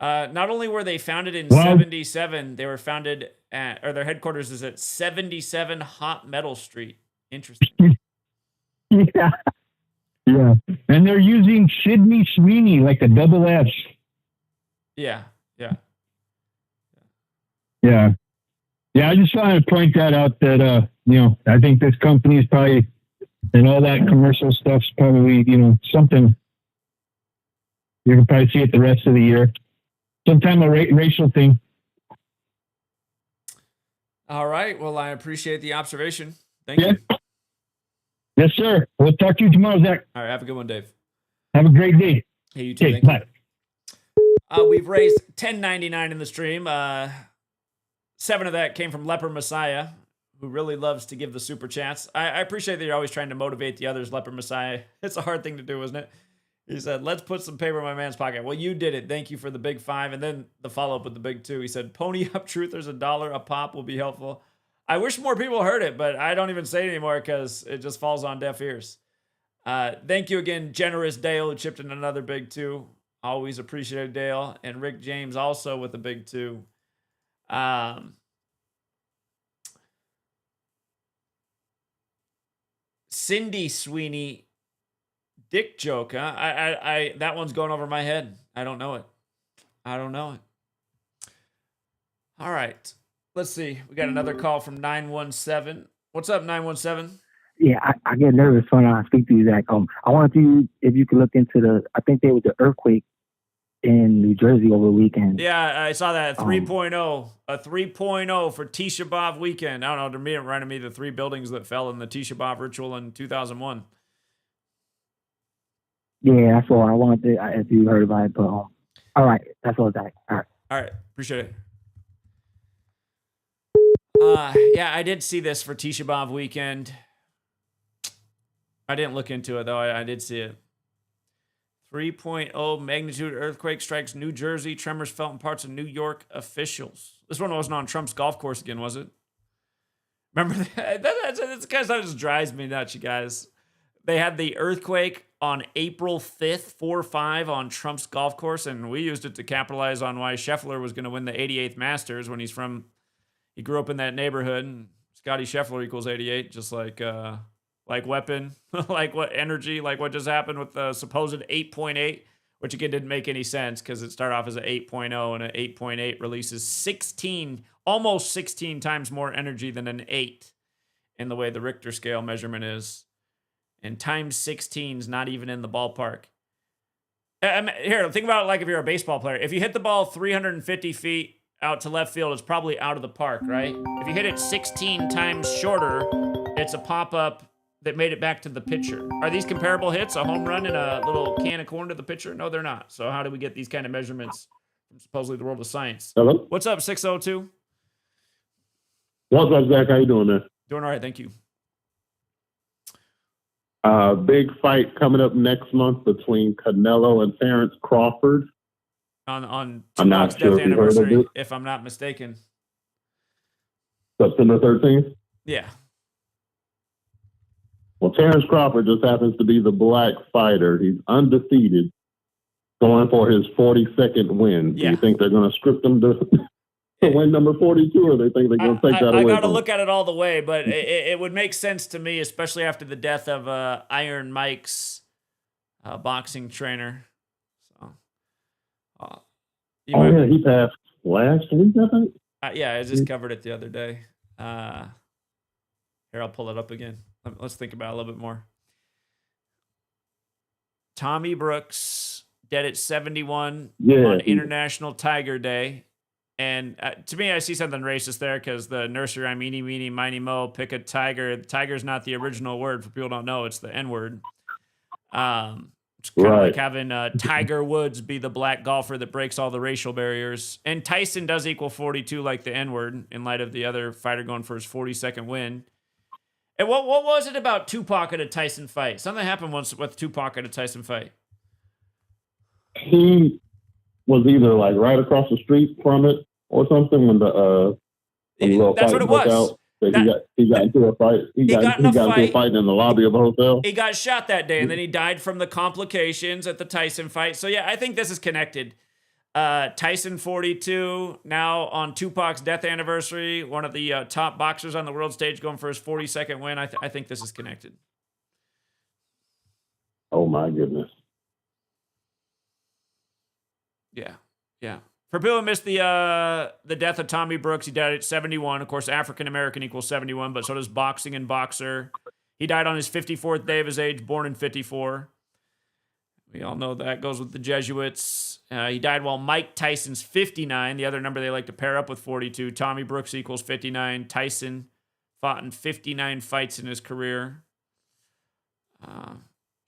not only were they founded in 77, they were founded their headquarters is at 77 Hot Metal Street. Interesting. Yeah. Yeah. And they're using Sydney Sweeney like a double S. Yeah. Yeah. Yeah, I just wanted to point that out that, I think this company is probably, and all that commercial stuff's probably, something you can probably see it the rest of the year. Sometime a racial thing. All right. Well, I appreciate the observation. Thank you. Yes, sir. We'll talk to you tomorrow, Zach. All right. Have a good one, Dave. Have a great day. Hey, you too. Okay, Thank bye. you. We've raised $10.99 in the stream. 7 of that came from Leper Messiah, who really loves to give the super chats. I appreciate that you're always trying to motivate the others, Leper Messiah. It's a hard thing to do, isn't it? He said, let's put some paper in my man's pocket. Well, you did it. Thank you for the big 5. And then the follow-up with the big 2. He said, pony up truthers, $1 a pop will be helpful. I wish more people heard it, but I don't even say it anymore because it just falls on deaf ears. Thank you again, Generous Dale, who chipped in another big 2. Always appreciated Dale. And Rick James also with a big 2. Cindy Sweeney dick joke, huh? I that one's going over my head. I don't know it. All right. Let's see. We got another call from 917. What's up, 917? Yeah, I get nervous when I speak to you, Zach. I wanted to, if you could look into I think there was an earthquake in New Jersey over the weekend. Yeah, I saw that. 3.0. A 3.0 for Tisha B'Av weekend. I don't know, to me, it reminded me of the 3 buildings that fell in the Tisha B'Av ritual in 2001. Yeah, that's all I wanted to, if you heard about it. But all right, that's all, Zach. All right, appreciate it. Yeah, I did see this for Tisha B'Av weekend. I didn't look into it, though. I did see it. 3.0 magnitude earthquake strikes New Jersey. Tremors felt in parts of New York. Officials. This one wasn't on Trump's golf course again, was it? Remember that? That's kind of stuff just drives me nuts, you guys. They had the earthquake on April 5th, 4-5 on Trump's golf course, and we used it to capitalize on why Scheffler was going to win the 88th Masters when he grew up in that neighborhood, and Scotty Scheffler equals 88, just like Weapon, like what energy, like what just happened with the supposed 8.8, which again didn't make any sense because it started off as an 8.0 and an 8.8 releases almost 16 times more energy than an 8 in the way the Richter scale measurement is. And times 16 is not even in the ballpark. Here, think about it like if you're a baseball player. If you hit the ball 350 feet out to left field, it's probably out of the park, right? If you hit it 16 times shorter, it's a pop-up that made it back to the pitcher. Are these comparable hits? A home run and a little can of corn to the pitcher? No, they're not. So how do we get these kind of measurements from supposedly the world of science? Hello? What's up, 602? What's up, Zach? How you doing, man? Doing all right, thank you. Big fight coming up next month between Canelo and Terrence Crawford. On I'm not Tupac's sure death if you heard of anniversary, it. if I'm not mistaken. September 13th? Yeah. Well, Terrence Crawford just happens to be the black fighter. He's undefeated, going for his 42nd win. Do Yeah. you think they're going to script him to win number 42, or they think they're going to take that away? I got to from him? look at it all the way, but it would make sense to me, especially after the death of Iron Mike's boxing trainer. So, yeah, he passed last week, I think. Yeah, I just covered it the other day. Here, I'll pull it up again. Let's think about it a little bit more. Tommy Brooks, dead at 71 on International Tiger Day. And to me, I see something racist there because the nursery rhyme, meeny, meeny, miny, mo, pick a tiger. The tiger's not the original word. For people who don't know, it's the N-word. It's kind of like having Tiger Woods be the black golfer that breaks all the racial barriers. And Tyson does equal 42 like the N-word in light of the other fighter going for his 42nd win. And what was it about Tupac at a Tyson fight? Something happened once with Tupac at a Tyson fight. He was either like right across the street from it or something when the that's what it was. He got into a fight. He got into a fight in the lobby of a hotel. He got shot that day, and then he died from the complications at the Tyson fight. So yeah, I think this is connected. Tyson 42 now on Tupac's death anniversary, one of the top boxers on the world stage going for his 42nd win. I think this is connected. Oh my goodness. Yeah. For people who missed the death of Tommy Brooks, he died at 71. Of course, African American equals 71, but so does boxing and boxer. He died on his 54th day of his age, born in 54. We all know that goes with the Jesuits. He died while Mike Tyson's 59, the other number they like to pair up with 42. Tommy Brooks equals 59. Tyson fought in 59 fights in his career.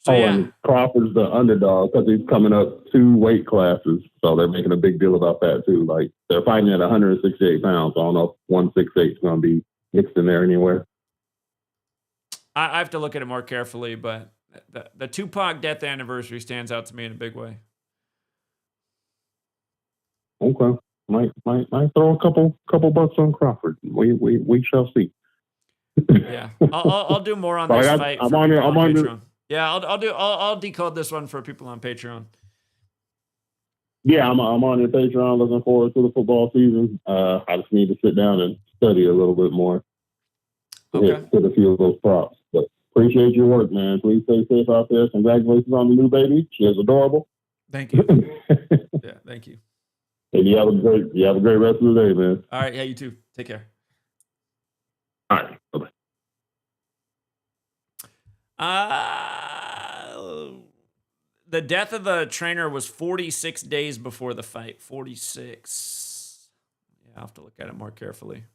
And Crawford's the underdog because he's coming up 2 weight classes. So they're making a big deal about that, too. Like, they're fighting at 168 pounds. So I don't know if 168 is going to be mixed in there anywhere. I have to look at it more carefully, but the Tupac death anniversary stands out to me in a big way. Okay. Might throw a couple bucks on Crawford. We shall see. Yeah. I'll do more on this fight. I'm on Patreon. Yeah, I'll decode this one for people on Patreon. Yeah, I'm on your Patreon. Looking forward to the football season. I just need to sit down and study a little bit more. Okay. Get a few of those props. But appreciate your work, man. Please stay safe out there. Congratulations on the new baby. She is adorable. Thank you. Yeah, thank you. And you have a great rest of the day, man. All right, yeah, you too. Take care. All right. Bye-bye. The death of the trainer was 46 days before the fight. 46. Yeah, I'll have to look at it more carefully.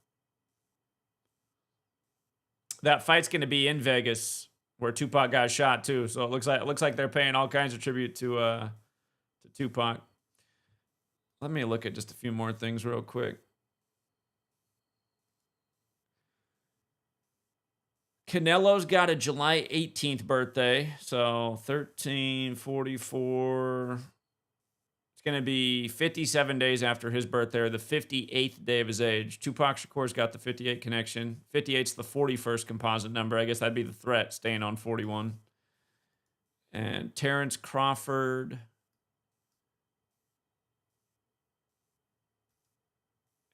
That fight's going to be in Vegas, where Tupac got shot too. So it looks like they're paying all kinds of tribute to Tupac. Let me look at just a few more things real quick. Canelo's got a July 18th birthday, so 1344. It's going to be 57 days after his birthday, or the 58th day of his age. Tupac Shakur's got the 58 connection. 58's the 41st composite number. I guess that'd be the threat, staying on 41. And Terrence Crawford.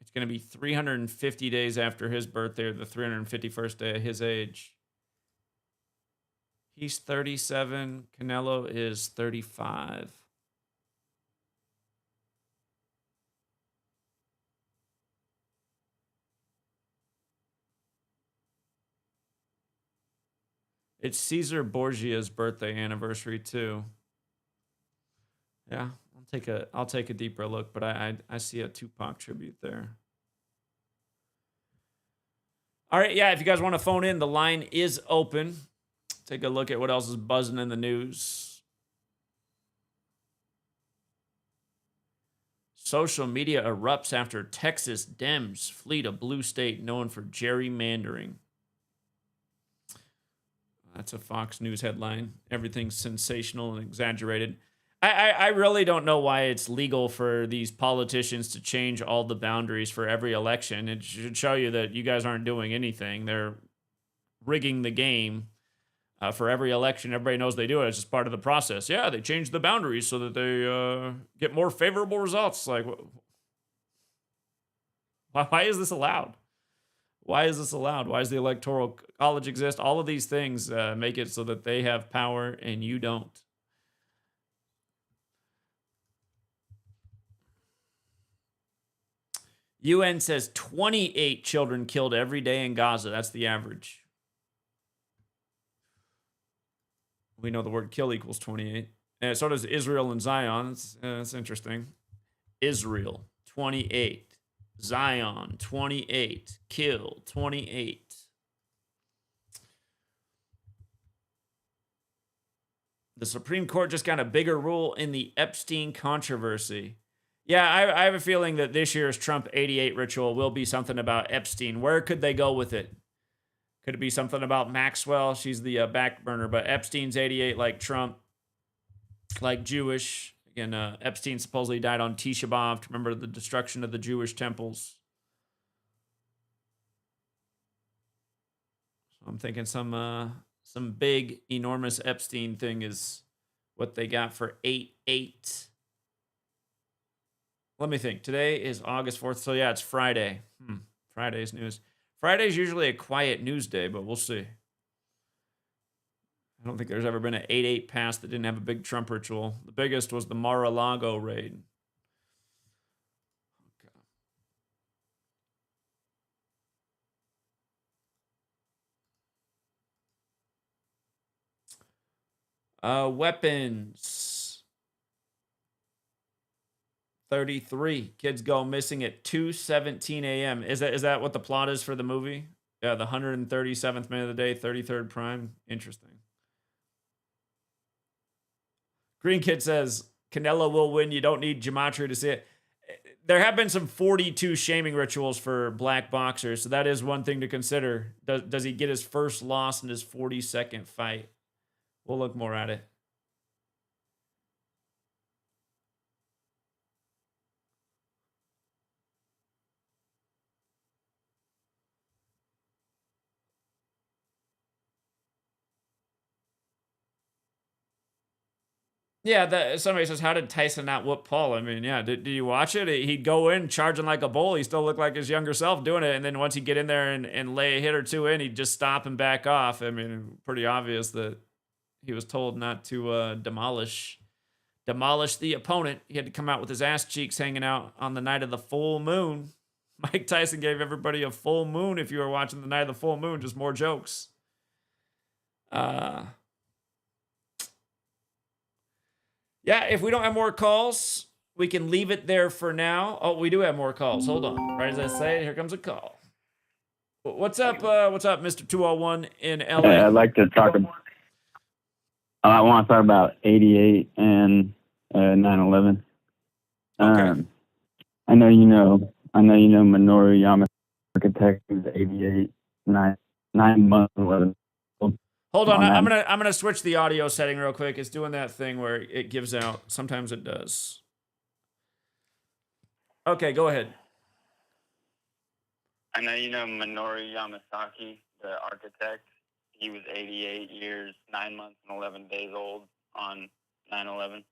It's going to be 350 days after his birthday, or the 351st day of his age. He's 37. Canelo is 35. It's Cesar Borgia's birthday anniversary too. Yeah, I'll take a deeper look, but I see a Tupac tribute there. All right, yeah, if you guys want to phone in, the line is open. Take a look at what else is buzzing in the news. Social media erupts after Texas Dems flee to blue state known for gerrymandering. That's a Fox News headline. Everything's sensational and exaggerated. I really don't know why it's legal for these politicians to change all the boundaries for every election. It should show you that you guys aren't doing anything. They're rigging the game. For every election, everybody knows they do it. It's just part of the process. Yeah, they change the boundaries so that they get more favorable results. Like, why is this allowed? Why is this allowed? Why does the Electoral College exist? All of these things make it so that they have power and you don't. UN says 28 children killed every day in Gaza. That's the average. We know the word kill equals 28. And so does Israel and Zion. That's interesting. Israel, 28. Zion, 28. Kill, 28. The Supreme Court just got a bigger rule in the Epstein controversy. Yeah, I have a feeling that this year's Trump 88 ritual will be something about Epstein. Where could they go with it? Could it be something about Maxwell? She's the back burner, but Epstein's 88 like Trump, like Jewish. Again, Epstein supposedly died on Tisha B'Av to remember the destruction of the Jewish temples. So I'm thinking some big, enormous Epstein thing is what they got for 8-8. Let me think. Today is August 4th. So, yeah, it's Friday. Friday's news. Friday's usually a quiet news day, but we'll see. I don't think there's ever been an 8-8 pass that didn't have a big Trump ritual. The biggest was the Mar-a-Lago raid. Weapons. 33 kids go missing at 2:17 a.m. Is that what the plot is for the movie? Yeah, the 137th minute of the day, 33rd prime. Interesting. Green Kid says Canelo will win. You don't need Gematria to see it. There have been some 42 shaming rituals for black boxers, so that is one thing to consider. Does he get his first loss in his 42nd fight? We'll look more at it. Yeah, somebody says, how did Tyson not whoop Paul? I mean, yeah, did you watch it? He'd go in charging like a bull. He still looked like his younger self doing it. And then once he'd get in there and lay a hit or two in, he'd just stop and back off. I mean, pretty obvious that he was told not to demolish the opponent. He had to come out with his ass cheeks hanging out on the night of the full moon. Mike Tyson gave everybody a full moon if you were watching the night of the full moon. Just more jokes. Yeah, if we don't have more calls, we can leave it there for now. Oh, we do have more calls. Hold on. Right as I say it, here comes a call. What's up, Mr. 201 in LA? Hey, I'd like to talk about, I want to talk about 88 and 9/11. Okay. I know you know Minoru Yamasaki, architect, who's 88, 9 months, 11. Hold on, I'm gonna switch the audio setting real quick. It's doing that thing where it gives out. Sometimes it does. Okay, go ahead. I know you know Minoru Yamasaki, the architect. He was 88 years, 9 months, and 11 days old on 9/11.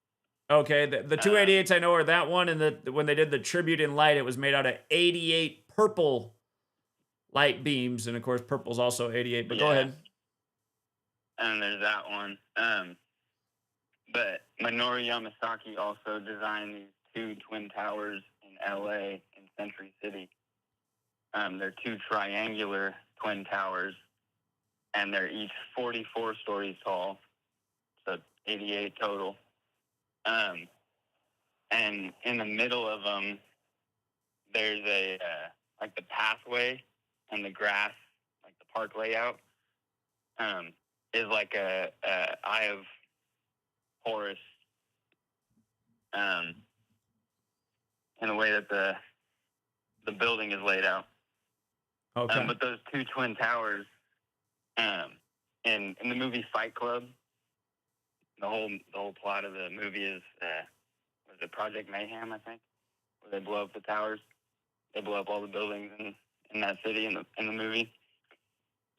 Okay, the 288s I know are that one, and when they did the tribute in light, it was made out of 88 purple light beams, and of course, purple's also 88. But go ahead. And there's that one. But Minoru Yamasaki also designed these two twin towers in LA in Century City. They're two triangular twin towers, and they're each 44 stories tall, so 88 total. And in the middle of them, there's a like the pathway and the grass, like the park layout, is like a Eye of Horus, in the way that the building is laid out. Okay. But those two twin towers, in the movie Fight Club, the whole plot of the movie is was it Project Mayhem, I think, where they blow up the towers. They blow up all the buildings in that city in the movie.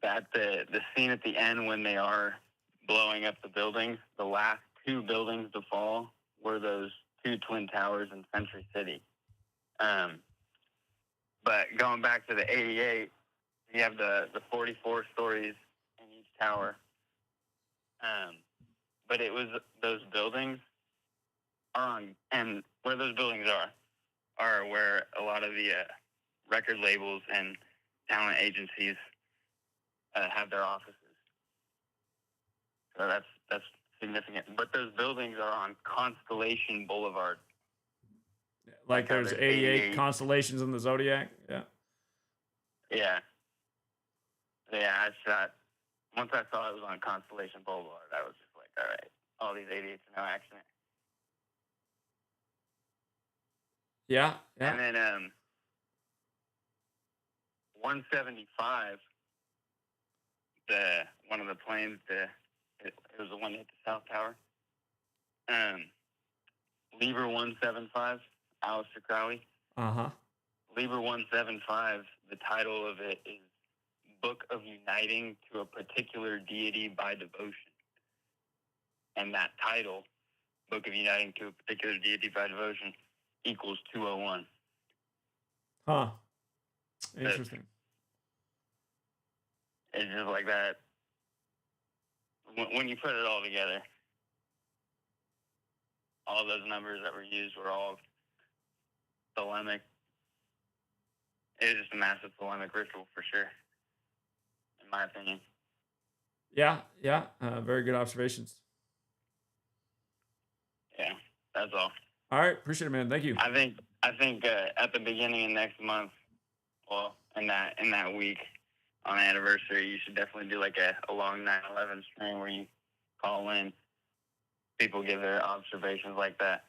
That the scene at the end when they are blowing up the buildings. The last two buildings to fall were those two twin towers in Century City. But going back to the 88, you have the 44 stories in each tower. But it was those buildings are on, and where those buildings are where a lot of the record labels and talent agencies have their offices. So that's significant. But those buildings are on Constellation Boulevard. Like there's 88 constellations in the zodiac. Yeah. Yeah. Yeah, once I saw it was on Constellation Boulevard, I was just like, all right, all these 88s are no accident. Yeah. Yeah. And then 175, one of the planes, it was the one that hit the South Tower. Lieber 175, Aleister Crowley. Lieber 175, the title of it is Book of Uniting to a Particular Deity by Devotion. And that title, Book of Uniting to a Particular Deity by Devotion, equals 201. Huh. Interesting. It's just like that. When you put it all together, all those numbers that were used were all thelemic. It is just a massive thelemic ritual for sure, in my opinion. Yeah. Yeah. Very good observations. Yeah, that's all. All right. Appreciate it, man. Thank you. I think at the beginning of next month, well, in that week on anniversary, you should definitely do like a long 9/11 stream where you call in. People give their observations like that.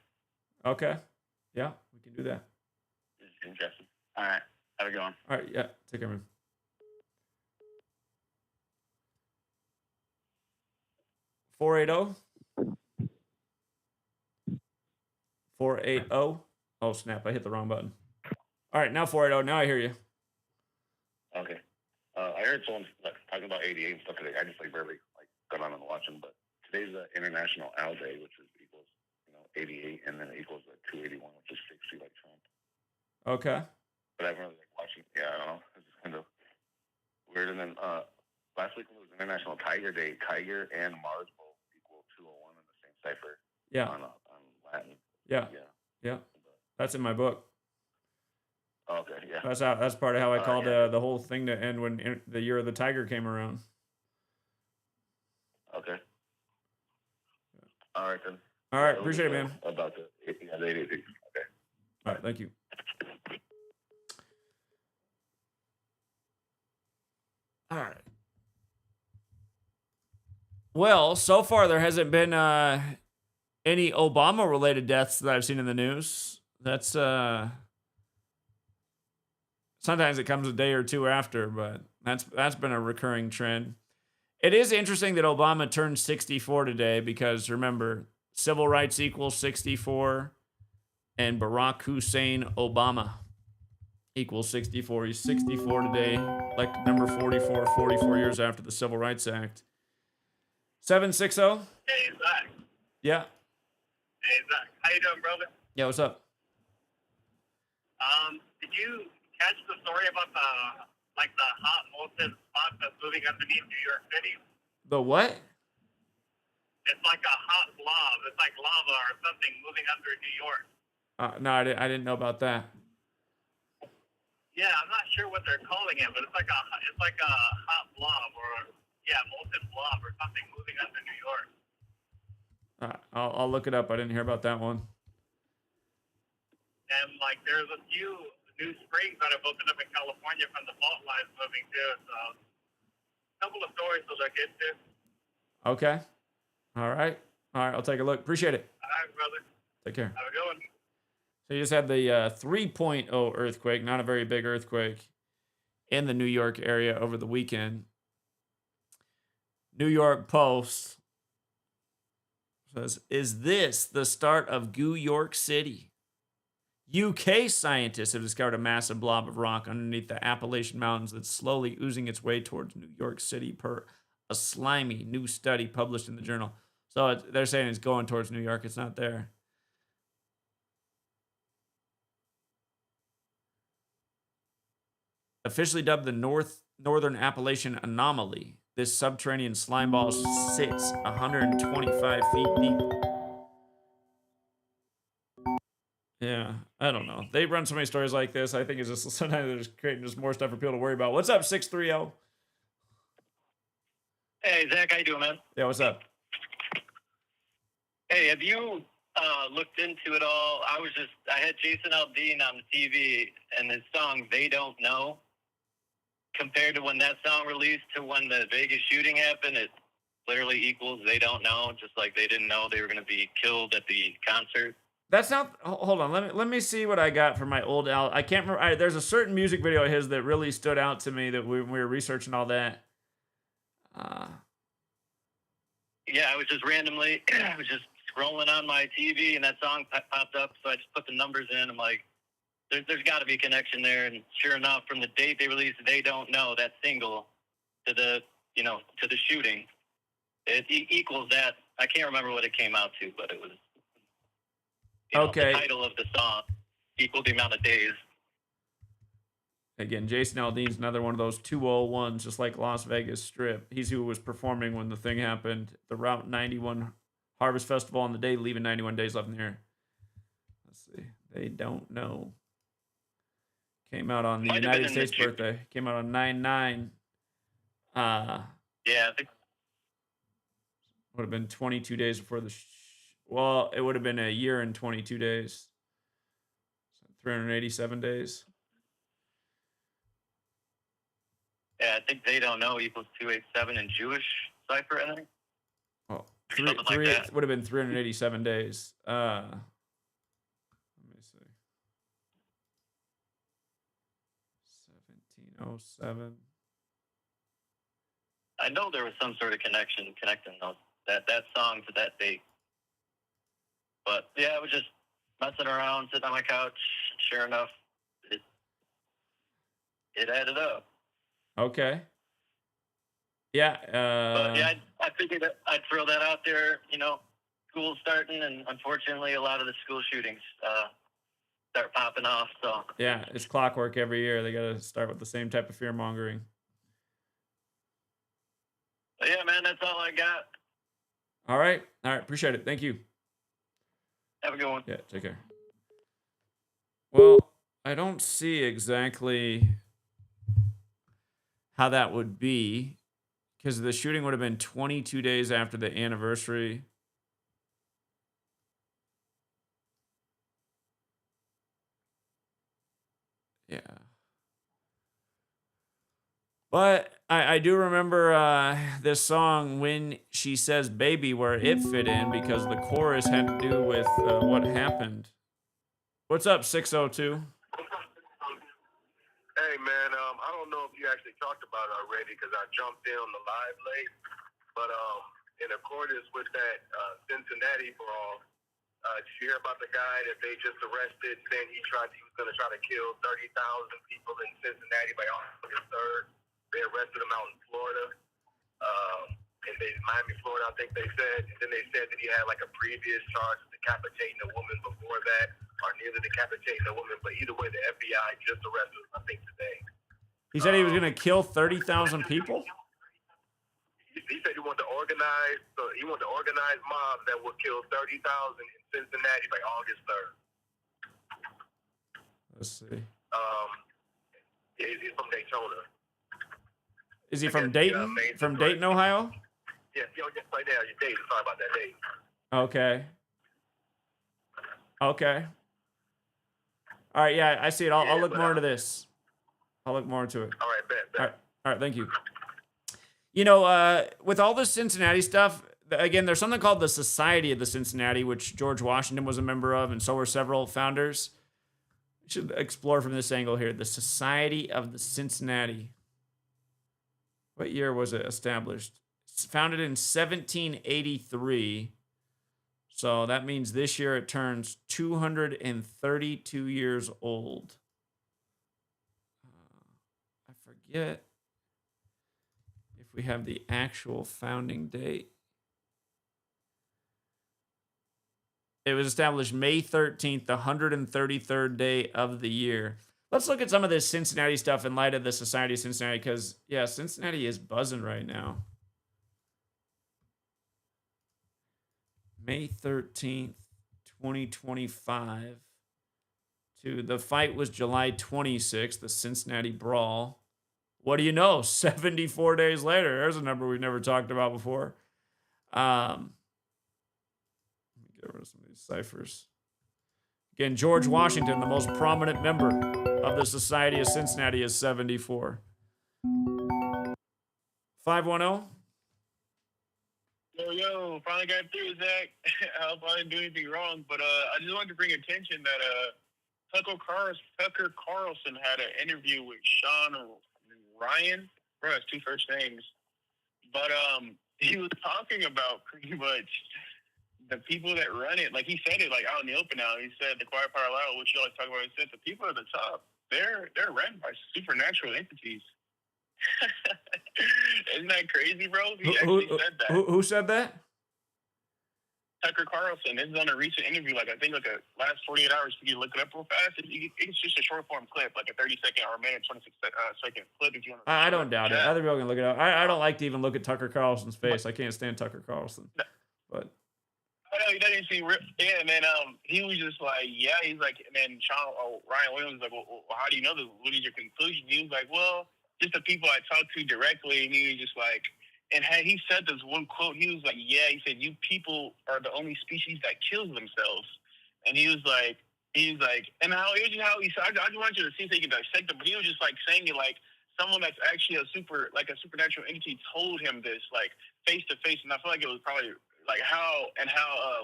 Okay. Yeah, we can do that. It's interesting. All right. Have a good one. All right. Yeah. Take care, man. 480. 480. Oh, snap. I hit the wrong button. All right. Now 480. Now I hear you. Okay. I heard someone talking about 88 and stuff today. I just barely got on and watched them, but today's International Owl Day, which is equals 88, and then it equals 281, which is 60 like Trump. Okay. But I haven't really watching. Yeah, I don't know. It's just kind of weird. And then last week was International Tiger Day. Tiger and Mars both equal 201 in the same cipher. Yeah. On Latin. Yeah. Yeah. Yeah. That's in my book. Okay. Yeah. That's part of how I called yeah. the whole thing to end when the year of the tiger came around. Okay. All right then. All right. Appreciate it, man. About the 88. Okay. All right. Thank you. All right. Well, so far there hasn't been any Obama-related deaths that I've seen in the news. That's sometimes it comes a day or two after, but that's been a recurring trend. It is interesting that Obama turned 64 today because remember, civil rights equals 64, and Barack Hussein Obama equals 64. He's 64 today, elected number 44, 44 years after the Civil Rights Act. 760. Hey, Zach. Yeah. Hey, Zach. How you doing, brother? Yeah, what's up? Did you catch the story about the hot molten spot that's moving underneath New York City? The what? It's like a hot blob. It's like lava or something moving under New York. No, I didn't know about that. Yeah, I'm not sure what they're calling it, but it's like a hot blob or molten blob or something moving under New York. I'll look it up. I didn't hear about that one. And there's a few new springs that have opened up in California from the fault lines moving too. So a couple of stories to look into. Okay. All right. I'll take a look. Appreciate it. All right, brother. Take care. Have a good one. So you just had the 3.0 earthquake, not a very big earthquake, in the New York area over the weekend. New York Post says, is this the start of Goo York City? UK scientists have discovered a massive blob of rock underneath the Appalachian Mountains that's slowly oozing its way towards New York City per a slimy new study published in the journal. So they're saying it's going towards New York. It's not there. Officially dubbed the Northern Appalachian Anomaly, this subterranean slime ball sits 125 feet deep. Yeah, I don't know. They run so many stories like this. I think it's just sometimes they're just creating just more stuff for people to worry about. What's up, 630? Hey, Zach, how you doing, man? Yeah, what's up? Hey, have you looked into it all? I had Jason Aldean on the TV, and his song "They Don't Know." Compared to when that song released to when the Vegas shooting happened, it literally equals "They Don't Know," just like they didn't know they were going to be killed at the concert. That's not. Hold on. Let me see what I got from my old Al. I can't remember. There's a certain music video of his that really stood out to me that we were researching all that. Yeah, I was just randomly, I was just scrolling on my TV, and that song popped up, so I just put the numbers in. I'm like, there's got to be a connection there, and sure enough, from the date they released "They Don't Know," that single, to the shooting, it equals that. I can't remember what it came out to, but it was. Okay. The title of the song equaled the amount of days. Again, Jason Aldean's another one of those 201s, just like Las Vegas Strip. He's who was performing when the thing happened. The Route 91 Harvest Festival on the day, leaving 91 days left in the year. Let's see. They Don't Know. Came out on the United States birthday. Came out on 9/9. Yeah, I think. Would have been 22 days before the. Well, it would have been a year and 22 days. So 387 days. Yeah, I think "They Don't Know" equals 287 in Jewish cipher, I think. Oh, Something like that. would have been 387 days. Let me see. 1707. I know there was some sort of connection connecting that song to that date. But yeah, I was just messing around, sitting on my couch. Sure enough, it added up. Okay. Yeah. But yeah, I figured I'd throw that out there. School's starting, and unfortunately, a lot of the school shootings start popping off. So yeah, it's clockwork every year. They got to start with the same type of fear mongering. But yeah, man, that's all I got. All right. Appreciate it. Thank you. Have a good one. Yeah, take care. Well, I don't see exactly how that would be, because the shooting would have been 22 days after the anniversary. Yeah. But I do remember this song, "When She Says Baby," where it fit in because the chorus had to do with what happened. What's up, 602? Hey, man, I don't know if you actually talked about it already because I jumped in on the live late. But in accordance with that Cincinnati Brawl, did you hear about the guy that they just arrested saying he was going to try to kill 30,000 people in Cincinnati by August 3rd? They arrested him out in Florida. In Miami, Florida, I think they said. And then they said that he had like a previous charge of decapitating a woman before that, or nearly decapitating a woman. But either way, the FBI just arrested him, I think, today. He said he was going to kill 30,000 people? He said he wanted to organize mob that would kill 30,000 in Cincinnati by August 3rd. Let's see. He's from Daytona. Is he from Dayton? From Dayton, Ohio? Yeah, right there. You're Dayton. Sorry about that, Dayton. Okay. All right, yeah, I see it. I'll look more into this. I'll look more into it. All right, bet. All right, thank you. With all this Cincinnati stuff, again, there's something called the Society of the Cincinnati, which George Washington was a member of, and so were several founders. We should explore from this angle here. The Society of the Cincinnati. What year was it established? It's founded in 1783. So that means this year it turns 232 years old. I forget if if we have the actual founding date. It was established May 13th, the 133rd day of the year. Let's look at some of this Cincinnati stuff in light of the Society of Cincinnati, because, yeah, Cincinnati is buzzing right now. May 13th, 2025. The fight was July 26th, the Cincinnati Brawl. What do you know? 74 days later. There's a number we've never talked about before. Let me get rid of some of these ciphers. Again, George Washington, the most prominent member of the Society of Cincinnati, is 74. 510? Yo, finally got through, Zach. I hope I didn't do anything wrong, but I just wanted to bring attention that Tucker Carlson had an interview with Sean Ryan. Bro, that's two first names. But he was talking about pretty much the people that run it. Like, he said it like out in the open now. He said the Quiet Power Loud, which you always talk about. He said the people at the top, they're run by supernatural entities. Isn't that crazy, bro? He actually said that. Who said that? Tucker Carlson. This is on a recent interview, like I think like a last 48 hours. You can look it up real fast. It's just a short form clip, like a 30-second or a minute, 26-second clip. If you want to, I don't doubt it. Other people can look it up. I don't like to even look at Tucker Carlson's face. I can't stand Tucker Carlson. But I know he doesn't see. Yeah, and then he was just like, yeah, he's like, and then Ryan Williams was like, well, how do you know this? What is your conclusion? He was like, well, just the people I talked to directly, and he was just like. And he said this one quote. He was like, yeah, he said, you people are the only species that kills themselves. And he was like, and how it was just how he said, I just want you to see so you can dissect it, but he was just like saying it like someone that's actually a supernatural entity told him this, like face to face. And I feel like it was probably like how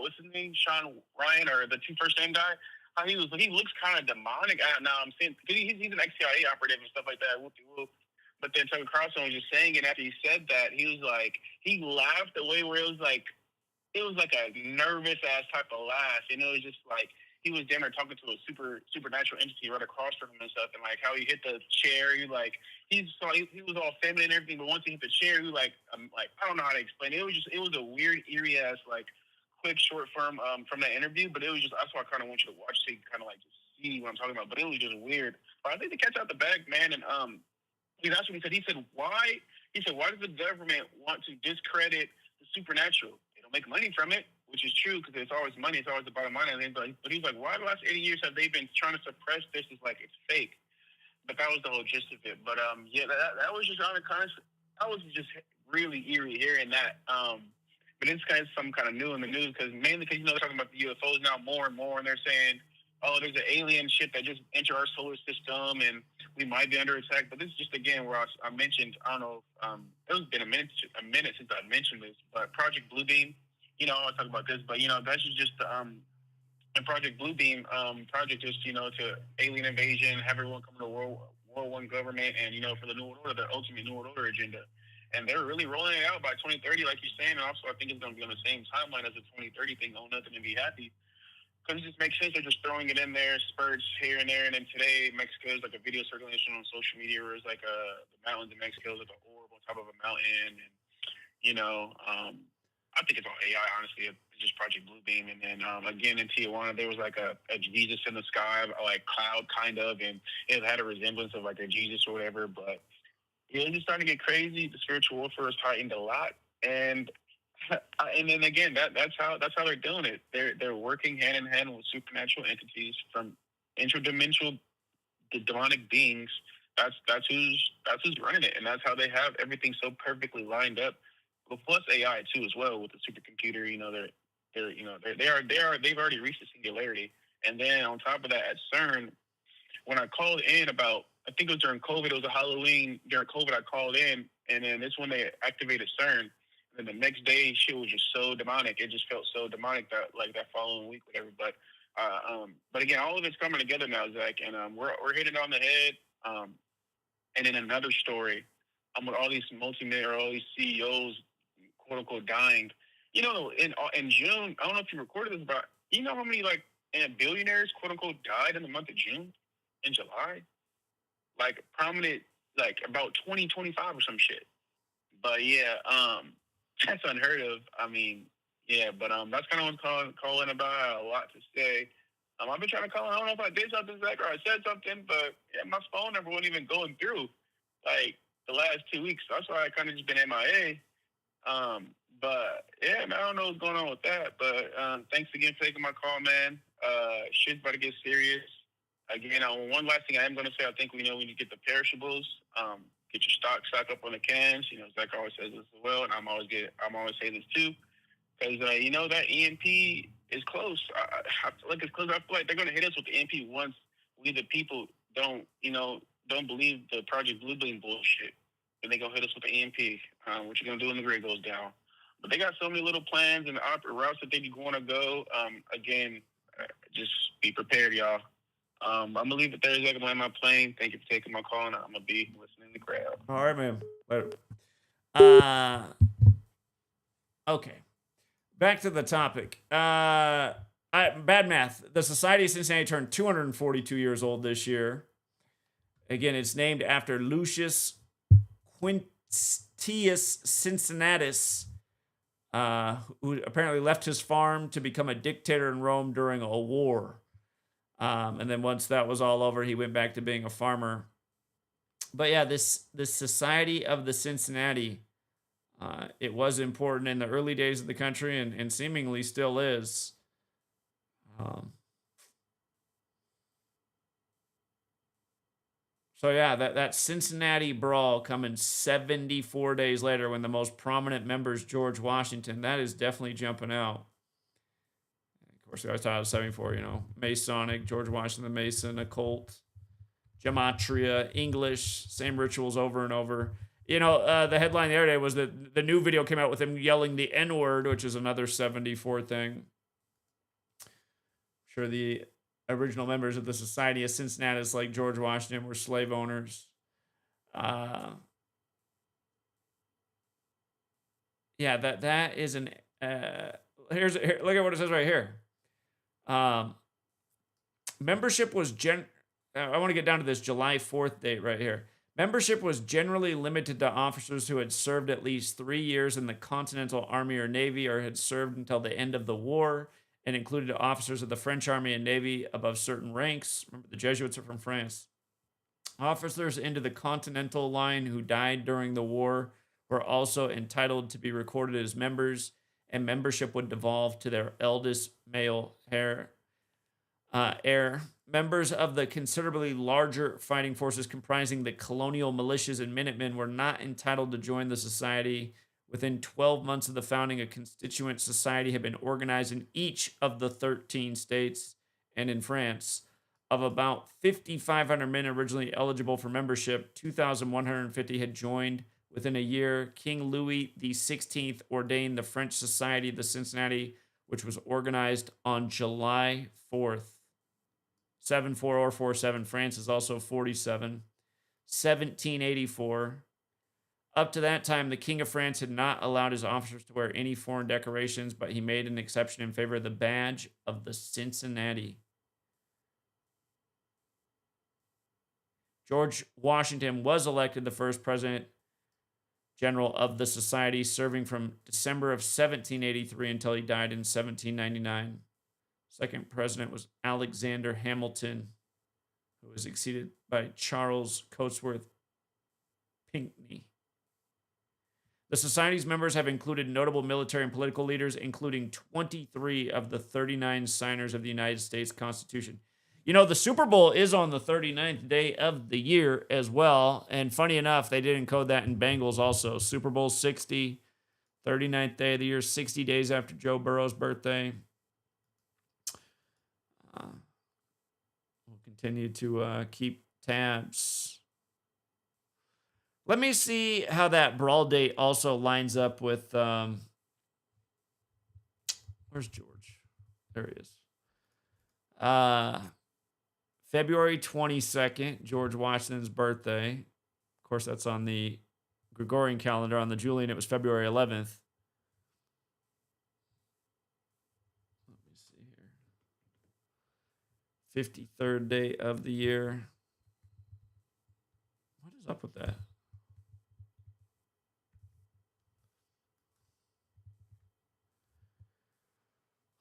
what's his name? Sean Ryan, or the two first name guy? How he looks kind of demonic now. I'm saying, because he's an ex-CIA operative and stuff like that. Whoop-de-whoop. But then Tucker Carlson was just saying it after he said that. He was like, he laughed the way where it was like a nervous ass type of laugh. And it was just like, he was damn near talking to a supernatural entity right across from him and stuff. And like how he hit the chair, he was all feminine and everything. But once he hit the chair, he was like, I don't know how to explain it. It was a weird, eerie ass, like quick short form from that interview. But it was just, that's why I kind of want you to watch so you can kind of like just see what I'm talking about. But it was just weird. But I think they catch out the bag, man. And, that's what he said. He said, why does the government want to discredit the supernatural? They don't make money from it, which is true because it's always money. It's always the bottom line. But he's like, why the last 80 years have they been trying to suppress this? It's like it's fake. But that was the whole gist of it. But yeah, that was just on the kind of, I was just really eerie hearing that. But it's kind of some kind of new in the news mainly because they're talking about the UFOs now more and more, and they're saying, oh, there's an alien ship that just entered our solar system, and we might be under attack. But this is just, again, where I mentioned, I don't know, it's been a minute since I mentioned this, but Project Bluebeam, I'll talk about this, but, that's just the Project Bluebeam project is, to alien invasion, have everyone come to the World War I government, and, for the New World Order, the ultimate New World Order agenda. And they're really rolling it out by 2030, like you're saying, and also I think it's going to be on the same timeline as the 2030 thing, Own Nothing and Be Happy. Because it just makes sense. They're just throwing it in there, spurts here and there. And then today, Mexico is like a video circulation on social media where it's like the mountains in Mexico is like an orb on top of a mountain. And, I think it's all AI, honestly. It's just Project Bluebeam. And then, again, in Tijuana, there was like a Jesus in the sky, like cloud kind of. And it had a resemblance of like a Jesus or whatever. But it's just starting to get crazy. The spiritual warfare is heightened a lot. And then again, that's how they're doing it. They're working hand in hand with supernatural entities from interdimensional demonic beings. That's who's running it, and that's how they have everything so perfectly lined up. Well, plus AI too as well with the supercomputer. They've already reached the singularity, and then on top of that, at CERN, when I called in about, I think it was during COVID, it was a Halloween during COVID. I called in, and then this when they activated CERN. And the next day, shit was just so demonic. It just felt so demonic that following week, whatever. But again, all of it's coming together now, Zach, and we're hitting it on the head. And in another story, with all these all these CEOs, quote unquote, dying. In June, I don't know if you recorded this, but you know how many billionaires, quote unquote, died in the month of June and July? Like prominent, like about 20, 25 or some shit. But yeah, that's unheard of. I mean, yeah, but that's kind of what I'm calling about. I had a lot to say. I've been trying to call. I don't know if I did something, Zach, or I said something, but yeah, my phone number wasn't even going through like the last 2 weeks. That's why I kind of just been MIA. But yeah, man, I don't know what's going on with that. But thanks again for taking my call, man. Shit's about to get serious. Again, one last thing I am going to say, I think we need to get the perishables. Get your stock up on the cans. You know, Zach always says this as well, and I'm always saying this too, because that EMP is close. I feel like it's close. I feel like they're going to hit us with the EMP once we the people don't believe the Project Blue Beam bullshit. Then they're going to hit us with the EMP. What you're going to do when the grid goes down. But they got so many little plans and routes that they be going to go. Again, just be prepared, y'all. I'm going to leave it there. I'm going to land my plane. Thank you for taking my call, and I'm going to be listening to the crowd. All right, man. Later. Okay. Back to the topic. Bad math. The Society of Cincinnati turned 242 years old this year. Again, it's named after Lucius Quintius Cincinnatus, who apparently left his farm to become a dictator in Rome during a war. And then once that was all over, he went back to being a farmer. But yeah, this Society of the Cincinnati, it was important in the early days of the country and seemingly still is. So yeah, that Cincinnati Brawl coming 74 days later when the most prominent member is George Washington, that is definitely jumping out. Of course, I was talking about 74, Masonic, George Washington the Mason, occult, Gematria, English, same rituals over and over. The headline the other day was that the new video came out with him yelling the N-word, which is another 74 thing. I'm sure the original members of the Society of Cincinnati, like George Washington, were slave owners. Yeah, that is an... look at what it says right here. Membership was I want to get down to this July 4th date right here. Membership was generally limited to officers who had served at least 3 years in the Continental Army or Navy or had served until the end of the war, and included officers of the French Army and Navy above certain ranks. Remember, the Jesuits are from France. Officers into the Continental Line who died during the war were also entitled to be recorded as members, and membership would devolve to their eldest male heir. Members of the considerably larger fighting forces comprising the colonial militias and Minutemen were not entitled to join the society. Within 12 months of the founding, a constituent society had been organized in each of the 13 states and in France. Of about 5,500 men originally eligible for membership, 2,150 had joined within a year. King Louis XVI ordained the French Society of the Cincinnati, which was organized on July 4th. 74 or 47. France is also 47. 1784. Up to that time, the King of France had not allowed his officers to wear any foreign decorations, but he made an exception in favor of the badge of the Cincinnati. George Washington was elected the first president general of the society, serving from December of 1783 until he died in 1799. Second president was Alexander Hamilton, who was succeeded by Charles Cotesworth Pinckney. The society's members have included notable military and political leaders, including 23 of the 39 signers of the United States Constitution. The Super Bowl is on the 39th day of the year as well. And funny enough, they did encode that in Bengals also. Super Bowl 60, 39th day of the year, 60 days after Joe Burrow's birthday. We'll continue to keep tabs. Let me see how that Brawl date also lines up with... where's George? There he is. February 22nd, George Washington's birthday. Of course, that's on the Gregorian calendar. On the Julian, it was February 11th. Let me see here. 53rd day of the year. What is up with that?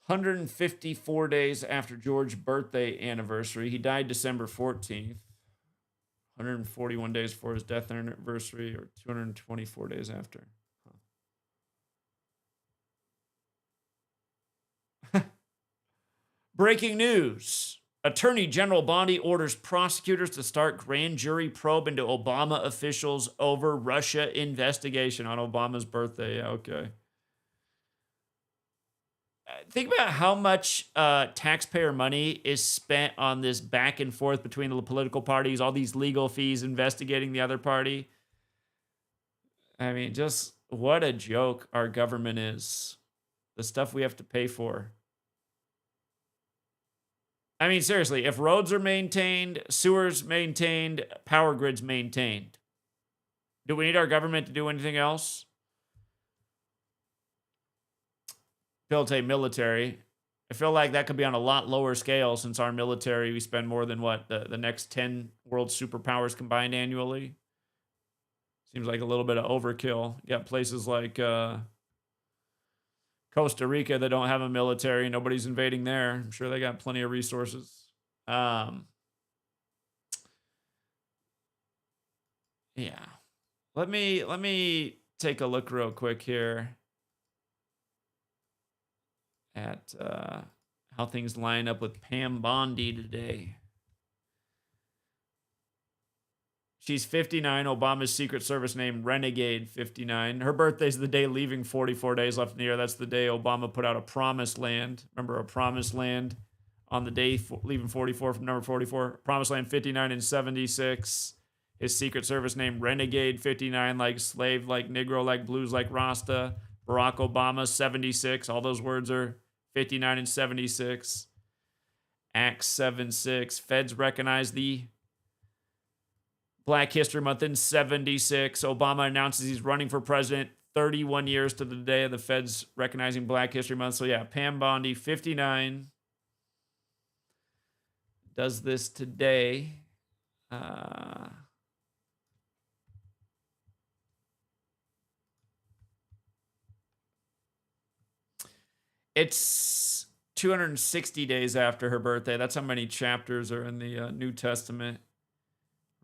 154 days after George's birthday anniversary. He died December 14th. 141 days before his death anniversary, or 224 days after. Huh. Breaking news. Attorney General Bondi orders prosecutors to start grand jury probe into Obama officials over Russia investigation on Obama's birthday. Yeah, okay. Think about how much taxpayer money is spent on this back and forth between the political parties, all these legal fees investigating the other party. I mean, just what a joke our government is. The stuff we have to pay for. I mean, seriously, if roads are maintained, sewers maintained, power grids maintained, do we need our government to do anything else? Build a military. I feel like that could be on a lot lower scale since our military, we spend more than what, the next 10 world superpowers combined annually. Seems like a little bit of overkill. You got places like Costa Rica that don't have a military. Nobody's invading there. I'm sure they got plenty of resources. Yeah. Let me take a look real quick here at how things line up with Pam Bondi today. She's 59. Obama's Secret Service named Renegade 59. Her birthday's the day leaving 44 days left in the year. That's the day Obama put out a Promised Land. Remember a Promised Land on the day leaving 44 from number 44? Promised Land 59 and 76. His Secret Service named Renegade 59, like slave, like Negro, like blues, like Rasta. Barack Obama 76. All those words are 59 and 76. Act 7-6. Feds recognize the Black History Month in 76. Obama announces he's running for president 31 years to the day of the feds recognizing Black History Month. So yeah, Pam Bondi, 59. Does this today. It's 260 days after her birthday. That's how many chapters are in the New Testament.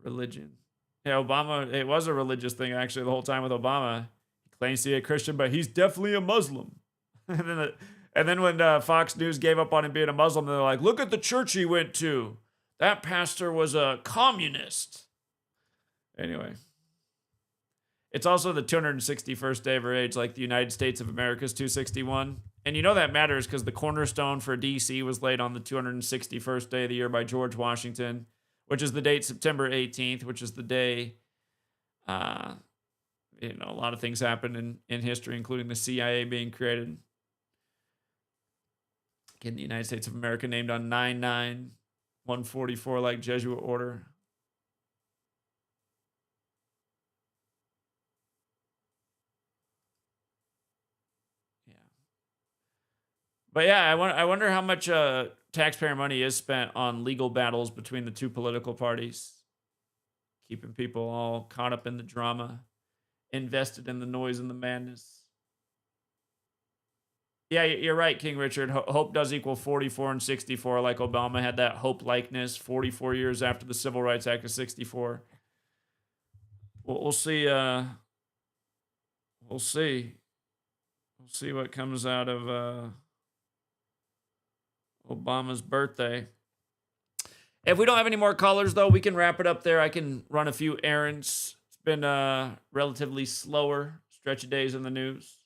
Religion. Yeah, Obama, it was a religious thing actually the whole time with Obama. He claims to be a Christian, but he's definitely a Muslim. and then when Fox News gave up on him being a Muslim, they're like, look at the church he went to. That pastor was a communist. Anyway. It's also the 261st day of her age, like the United States of America's 261. And you know that matters because the cornerstone for D.C. was laid on the 261st day of the year by George Washington, which is the date September 18th, which is the day, a lot of things happened in history, including the CIA being created. Again, the United States of America named on 9/9/144, like Jesuit order. Yeah. But yeah, I wonder how much taxpayer money is spent on legal battles between the two political parties, keeping people all caught up in the drama, invested in the noise and the madness. Yeah, you're right, King Richard. Hope does equal 44 and 64, like Obama had that hope likeness 44 years after the Civil Rights Act of 64. We'll see. We'll see. We'll see what comes out of Obama's birthday. If we don't have any more callers, though, we can wrap it up there. I can run a few errands. It's been a relatively slower stretch of days in the news.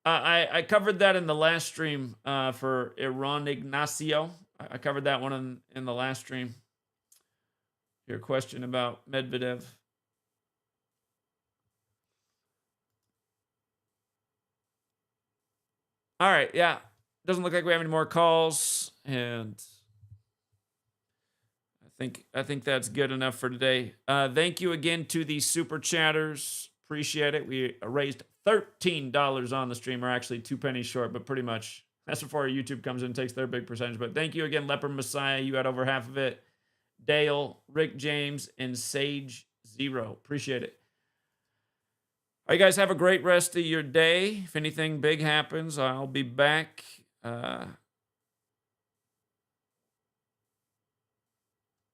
I covered that in the last stream for Iran Ignacio. I covered that one in the last stream. Your question about Medvedev. All right, yeah. Doesn't look like we have any more calls, and I think that's good enough for today. Thank you again to the super chatters. Appreciate it. We raised $13 on the stream, or actually 2 pennies short, but pretty much that's before YouTube comes in and takes their big percentage. But thank you again, Leopard Messiah. You had over half of it. Dale, Rick James, and Sage Zero. Appreciate it. All right, guys, have a great rest of your day. If anything big happens, I'll be back.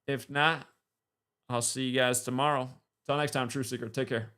If not, I'll see you guys tomorrow. Till next time, True Seeker. Take care.